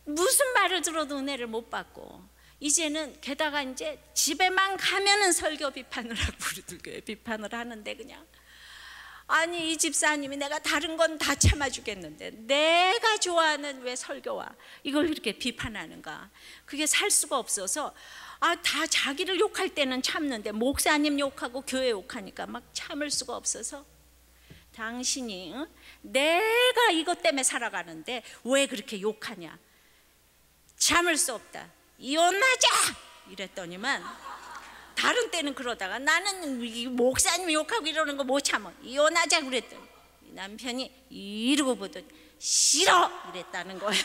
무슨 말을 들어도 은혜를 못 받고, 이제는 게다가 이제 집에만 가면은 설교 비판을 하고 우리들 교회 비판을 하는데, 그냥 아니 이 집사님이 내가 다른 건 다 참아주겠는데 내가 좋아하는 왜 설교와 이걸 이렇게 비판하는가. 그게 살 수가 없어서 다 자기를 욕할 때는 참는데 목사님 욕하고 교회 욕하니까 막 참을 수가 없어서, 당신이 내가 이것 때문에 살아가는데 왜 그렇게 욕하냐, 참을 수 없다, 이혼하자 이랬더니만, 다른 때는 그러다가 나는 목사님 욕하고 이러는 거 못 참아, 이혼하자 그랬더니 남편이 이러고 보더니 싫어 이랬다는 거예요.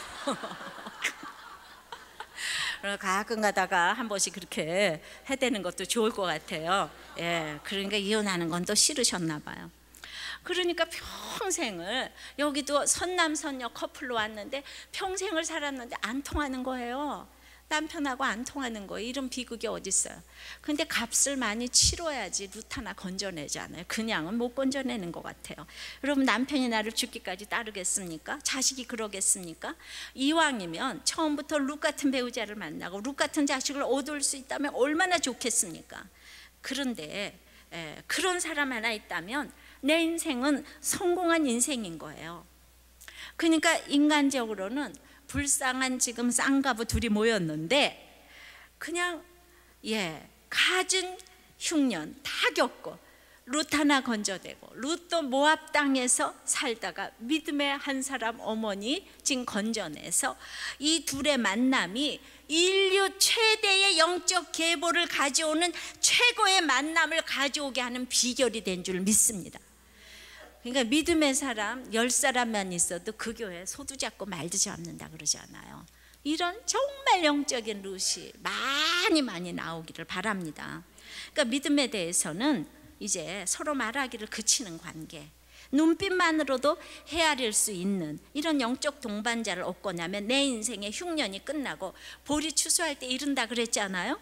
가끔 가다가 한 번씩 그렇게 해대는 것도 좋을 것 같아요. 예, 그러니까 이혼하는 건 또 싫으셨나 봐요. 그러니까 평생을, 여기도 선남선녀 커플로 왔는데 평생을 살았는데 안 통하는 거예요. 남편하고 안 통하는 거예요. 이런 비극이 어디 있어요. 근데 값을 많이 치러야지 룻 하나 건져내잖아요. 그냥은 못 건져내는 것 같아요. 여러분, 남편이 나를 죽기까지 따르겠습니까? 자식이 그러겠습니까? 이왕이면 처음부터 룻 같은 배우자를 만나고 룻 같은 자식을 얻을 수 있다면 얼마나 좋겠습니까? 그런데 그런 사람 하나 있다면 내 인생은 성공한 인생인 거예요. 그러니까 인간적으로는 불쌍한 지금 쌍가부 둘이 모였는데, 그냥 가진 흉년 다 겪고 룻 하나 건져대고, 룻도 모압 땅에서 살다가 믿음의 한 사람 어머니 지금 건져내서, 이 둘의 만남이 인류 최대의 영적 계보를 가져오는 최고의 만남을 가져오게 하는 비결이 된 줄 믿습니다. 그러니까 믿음의 사람 10사람만 있어도 그 교회 소도 잡고 말도 잡는다 그러잖아요. 이런 정말 영적인 룻이 많이 나오기를 바랍니다. 그러니까 믿음에 대해서는 이제 서로 말하기를 그치는 관계, 눈빛만으로도 헤아릴 수 있는 이런 영적 동반자를 얻고 나면 내 인생의 흉년이 끝나고 볼이 추수할 때 이른다 그랬잖아요.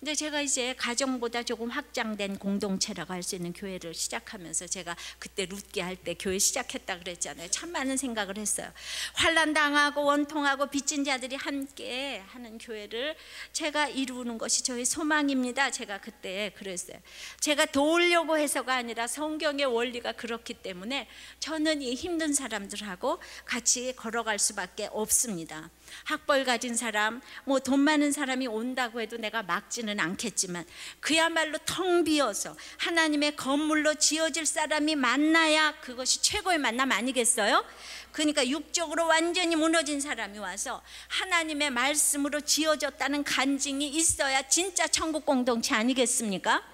근데 제가 이제 가정보다 조금 확장된 공동체라고 할 수 있는 교회를 시작하면서, 제가 그때 룻기 할 때 교회 시작했다 그랬잖아요. 참 많은 생각을 했어요. 환난 당하고 원통하고 빚진 자들이 함께 하는 교회를 제가 이루는 것이 저의 소망입니다. 제가 그때 그랬어요. 제가 도우려고 해서가 아니라 성경의 원리가 그렇기 때문에 저는 이 힘든 사람들하고 같이 걸어갈 수밖에 없습니다. 학벌 가진 사람, 뭐 돈 많은 사람이 온다고 해도 내가 막지는 않겠지만, 그야말로 텅 비어서 하나님의 건물로 지어질 사람이 만나야 그것이 최고의 만남 아니겠어요? 그러니까 육적으로 완전히 무너진 사람이 와서 하나님의 말씀으로 지어졌다는 간증이 있어야 진짜 천국 공동체 아니겠습니까?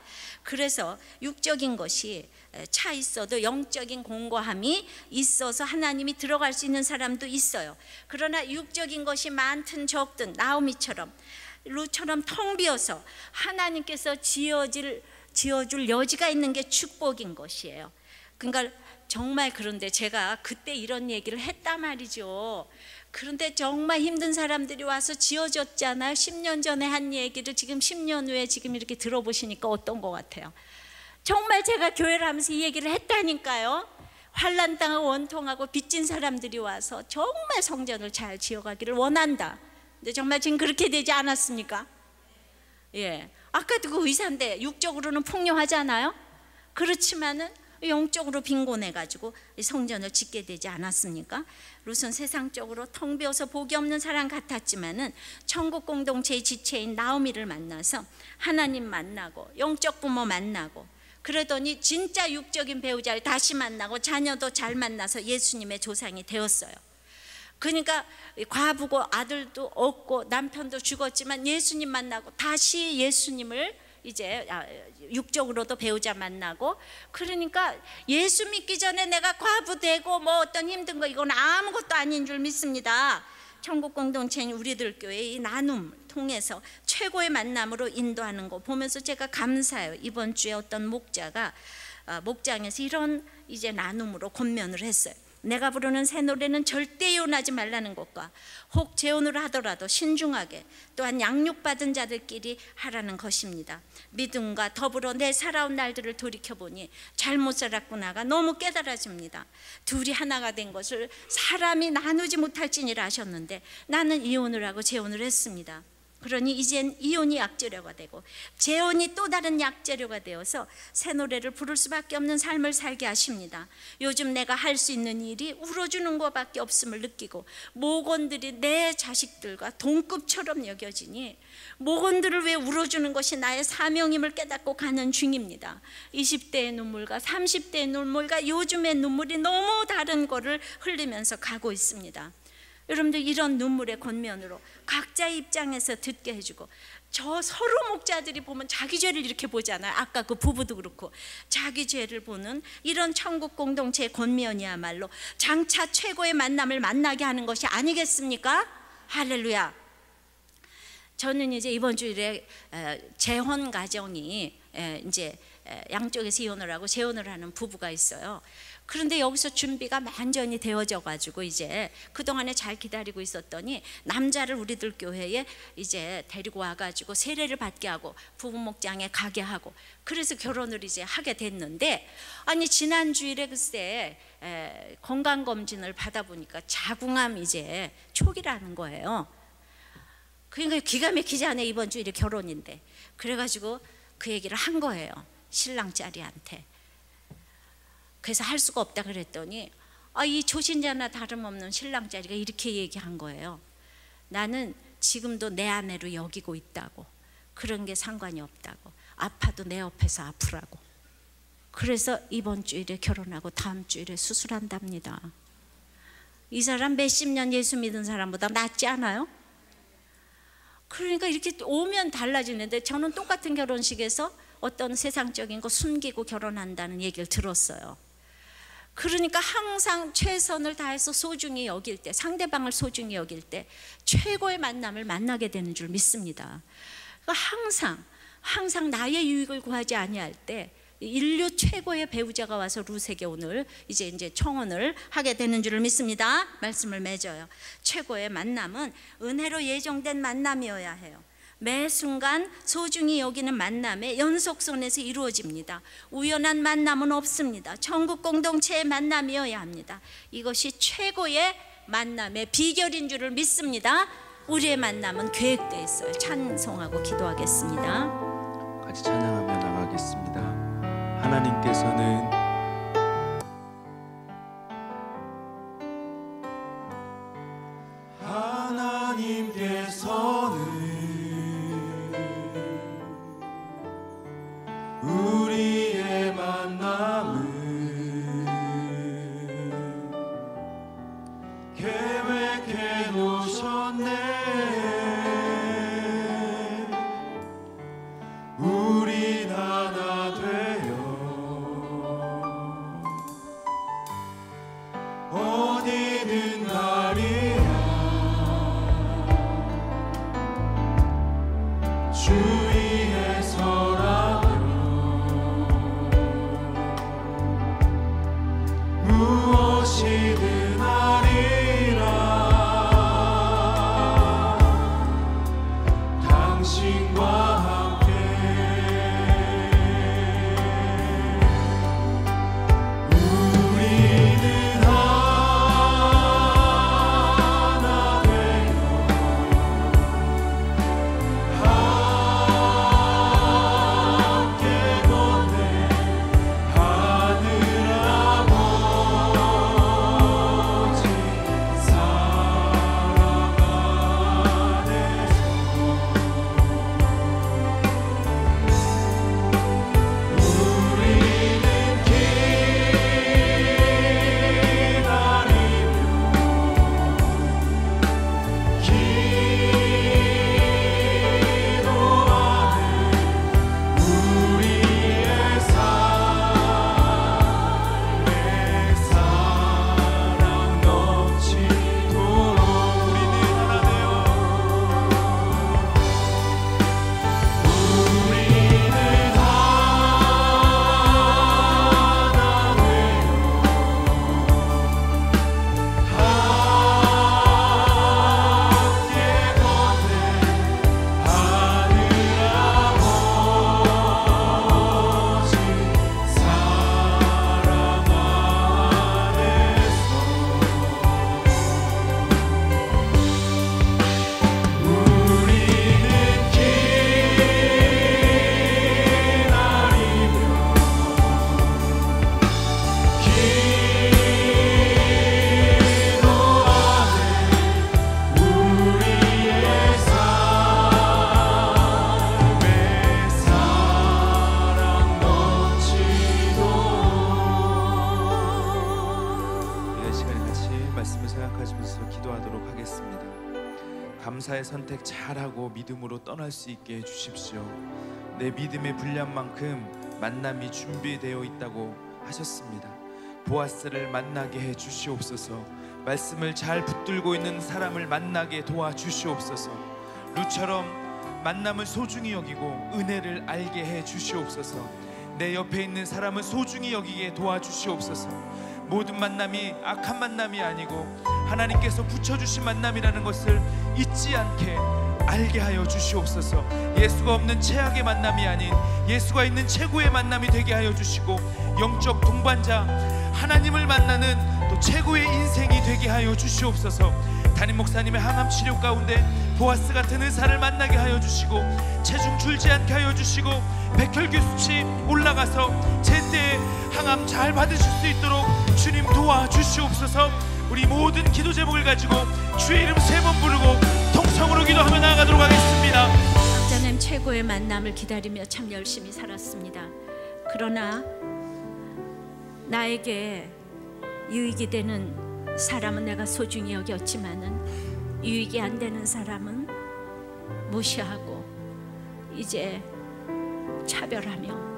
그래서 육적인 것이 차 있어도 영적인 공고함이 있어서 하나님이 들어갈 수 있는 사람도 있어요. 그러나 육적인 것이 많든 적든 나오미처럼 룻처럼 텅 비어서 하나님께서 지어줄 여지가 있는 게 축복인 것이에요. 그러니까 정말, 그런데 제가 그때 이런 얘기를 했단 말이죠. 그런데 정말 힘든 사람들이 와서 지어졌잖아요. 10년 전에 한 얘기를 지금 10년 후에 지금 이렇게 들어보시니까 어떤 것 같아요? 정말 제가 교회를 하면서 이 얘기를 했다니까요. 환난 당하고 원통하고 빚진 사람들이 와서 정말 성전을 잘 지어가기를 원한다. 근데 정말 지금 그렇게 되지 않았습니까? 아까도 그 의사인데 육적으로는 풍요하잖아요. 그렇지만은 영적으로 빈곤해가지고 성전을 짓게 되지 않았습니까? 룻은 세상적으로 텅 비어서 복이 없는 사람 같았지만은 천국 공동체의 지체인 나오미를 만나서 하나님 만나고 영적 부모 만나고, 그러더니 진짜 육적인 배우자를 다시 만나고 자녀도 잘 만나서 예수님의 조상이 되었어요. 그러니까 과부고 아들도 없고 남편도 죽었지만 예수님 만나고 다시 예수님을 이제 육적으로도 배우자 만나고, 그러니까 예수 믿기 전에 내가 과부되고 뭐 어떤 힘든 거 이건 아무것도 아닌 줄 믿습니다. 천국 공동체인 우리들 교회의 이 나눔을 통해서 최고의 만남으로 인도하는 거 보면서 제가 감사해요. 이번 주에 어떤 목자가 목장에서 이런 이제 나눔으로 권면을 했어요. 내가 부르는 새 노래는 절대 이혼하지 말라는 것과, 혹 재혼을 하더라도 신중하게, 또한 양육받은 자들끼리 하라는 것입니다. 믿음과 더불어 내 살아온 날들을 돌이켜보니 잘못 살았구나가 너무 깨달아집니다. 둘이 하나가 된 것을 사람이 나누지 못할지니라 하셨는데 나는 이혼을 하고 재혼을 했습니다. 그러니 이젠 이혼이 약재료가 되고 재혼이 또 다른 약재료가 되어서 새 노래를 부를 수밖에 없는 삶을 살게 하십니다. 요즘 내가 할 수 있는 일이 울어주는 것밖에 없음을 느끼고 모건들이 내 자식들과 동급처럼 여겨지니 모건들을 왜 울어주는 것이 나의 사명임을 깨닫고 가는 중입니다. 20대의 눈물과 30대의 눈물과 요즘의 눈물이 너무 다른 거를 흘리면서 가고 있습니다. 여러분들 이런 눈물의 권면으로 각자의 입장에서 듣게 해주고, 저 서로 목자들이 보면 자기 죄를 이렇게 보잖아요. 아까 그 부부도 그렇고 자기 죄를 보는 이런 천국 공동체의 권면이야말로 장차 최고의 만남을 만나게 하는 것이 아니겠습니까? 할렐루야. 저는 이제 이번 주일에 재혼 가정이 이제 양쪽에서 이혼을 하고 재혼을 하는 부부가 있어요. 그런데 여기서 준비가 완전히 되어져 가지고 이제 그동안에 잘 기다리고 있었더니 남자를 우리들 교회에 이제 데리고 와 가지고 세례를 받게 하고 부부 목장에 가게 하고, 그래서 결혼을 이제 하게 됐는데, 아니 지난 주일에 글쎄 건강 검진을 받아 보니까 자궁암 이제 초기라는 거예요. 그러니까 기가 막히지 않아요. 이번 주일에 결혼인데. 그래가지고 그 얘기를 한 거예요, 신랑 짜리한테. 그래서 할 수가 없다 그랬더니 이 조신자나 다름없는 신랑 짜리가 이렇게 얘기한 거예요. 나는 지금도 내 아내로 여기고 있다고. 그런 게 상관이 없다고. 아파도 내 옆에서 아프라고. 그래서 이번 주일에 결혼하고 다음 주일에 수술한답니다. 이 사람 몇십 년 예수 믿은 사람보다 낫지 않아요? 그러니까 이렇게 오면 달라지는데, 저는 똑같은 결혼식에서 어떤 세상적인 거 숨기고 결혼한다는 얘기를 들었어요. 그러니까 항상 최선을 다해서 소중히 여길 때, 상대방을 소중히 여길 때 최고의 만남을 만나게 되는 줄 믿습니다. 그러니까 항상 나의 유익을 구하지 아니할 때 인류 최고의 배우자가 와서 루세게 오늘 이제 청혼을 하게 되는 줄을 믿습니다. 말씀을 맺어요. 최고의 만남은 은혜로 예정된 만남이어야 해요. 매 순간 소중히 여기는 만남의 연속선에서 이루어집니다. 우연한 만남은 없습니다. 천국 공동체의 만남이어야 합니다. 이것이 최고의 만남의 비결인 줄을 믿습니다. 우리의 만남은 계획되어 있어요. 찬송하고 기도하겠습니다. 같이 찬양하며 나가겠습니다. 하나님께서는 우리의 만남을 계획해 놓으셨네. 우린 하나 되어 각자의 선택 잘하고 믿음으로 떠날 수 있게 해주십시오. 내 믿음의 분량만큼 만남이 준비되어 있다고 하셨습니다. 보아스를 만나게 해 주시옵소서. 말씀을 잘 붙들고 있는 사람을 만나게 도와주시옵소서. 루처럼 만남을 소중히 여기고 은혜를 알게 해 주시옵소서. 내 옆에 있는 사람을 소중히 여기게 도와주시옵소서. 모든 만남이 악한 만남이 아니고 하나님께서 붙여주신 만남이라는 것을 잊지 않게 알게 하여 주시옵소서. 예수가 없는 최악의 만남이 아닌 예수가 있는 최고의 만남이 되게 하여 주시고, 영적 동반자 하나님을 만나는 또 최고의 인생이 되게 하여 주시옵소서. 담임 목사님의 항암 치료 가운데 보아스 같은 의사를 만나게 하여 주시고, 체중 줄지 않게 하여 주시고, 백혈구 수치 올라가서 제때에 항암 잘 받으실 수 있도록 주님 도와주시옵소서. 우리 모든 기도 제목을 가지고 주의 이름 3번 부르고 통성으로 기도하며 나아가도록 하겠습니다. 박자님 최고의 만남을 기다리며 참 열심히 살았습니다. 그러나 나에게 유익이 되는 사람은 내가 소중히 여겼지만은 유익이 안 되는 사람은 무시하고 이제 차별하며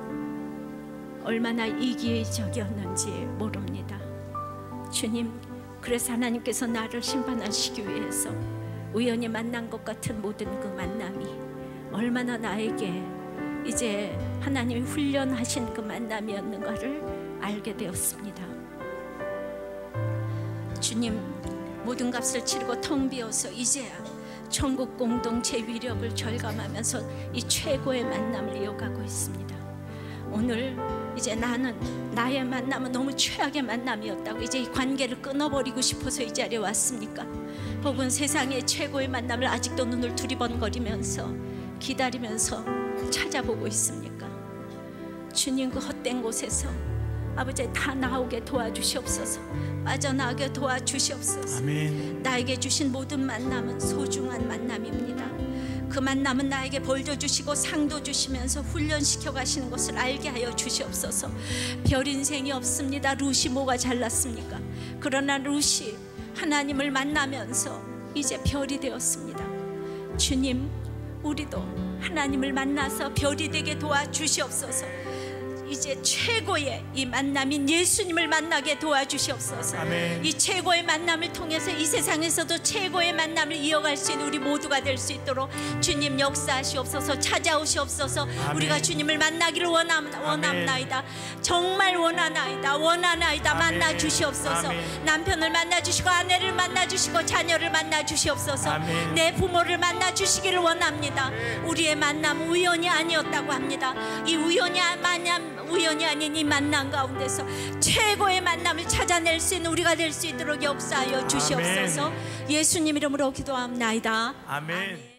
얼마나 이기적이었는지 모릅니다. 주님, 그래서 하나님께서 나를 심판하시기 위해서 우연히 만난 것 같은 모든 그 만남이 얼마나 나에게 이제 하나님이 훈련하신 그 만남이었는가를 알게 되었습니다. 주님, 모든 값을 치르고 텅 비어서 이제야 천국 공동체 위력을 절감하면서 이 최고의 만남을 이어가고 있습니다. 오늘 이제 나는 나의 만남은 너무 최악의 만남이었다고 이제 이 관계를 끊어버리고 싶어서 이 자리에 왔습니까? 혹은 세상의 최고의 만남을 아직도 눈을 두리번거리면서 기다리면서 찾아보고 있습니까? 주님, 그 헛된 곳에서 아버지 다 나오게 도와주시옵소서. 빠져나오게 도와주시옵소서. 아멘. 나에게 주신 모든 만남은 소중한 만남입니다. 그 만남은 나에게 벌도 주시고 상도 주시면서 훈련시켜 가시는 것을 알게 하여 주시옵소서. 별 인생이 없습니다. 룻이 뭐가 잘났습니까? 그러나 룻이 하나님을 만나면서 이제 별이 되었습니다. 주님, 우리도 하나님을 만나서 별이 되게 도와주시옵소서. 이제 최고의 이 만남인 예수님을 만나게 도와주시옵소서. 아멘. 이 최고의 만남을 통해서 이 세상에서도 최고의 만남을 이어갈 수 있는 우리 모두가 될 수 있도록 주님 역사하시옵소서. 찾아오시옵소서. 아멘. 우리가 주님을 만나기를 원합나이다. 정말 원하나이다. 아멘. 만나주시옵소서. 아멘. 남편을 만나주시고 아내를 만나주시고 자녀를 만나주시옵소서. 아멘. 내 부모를 만나주시기를 원합니다. 우리의 만남 우연이 아니었다고 합니다. 이 우연이 아닌 이 만남 가운데서 최고의 만남을 찾아낼 수 있는 우리가 될 수 있도록 역사하여 주시옵소서. 예수님 이름으로 기도합나이다. 아멘.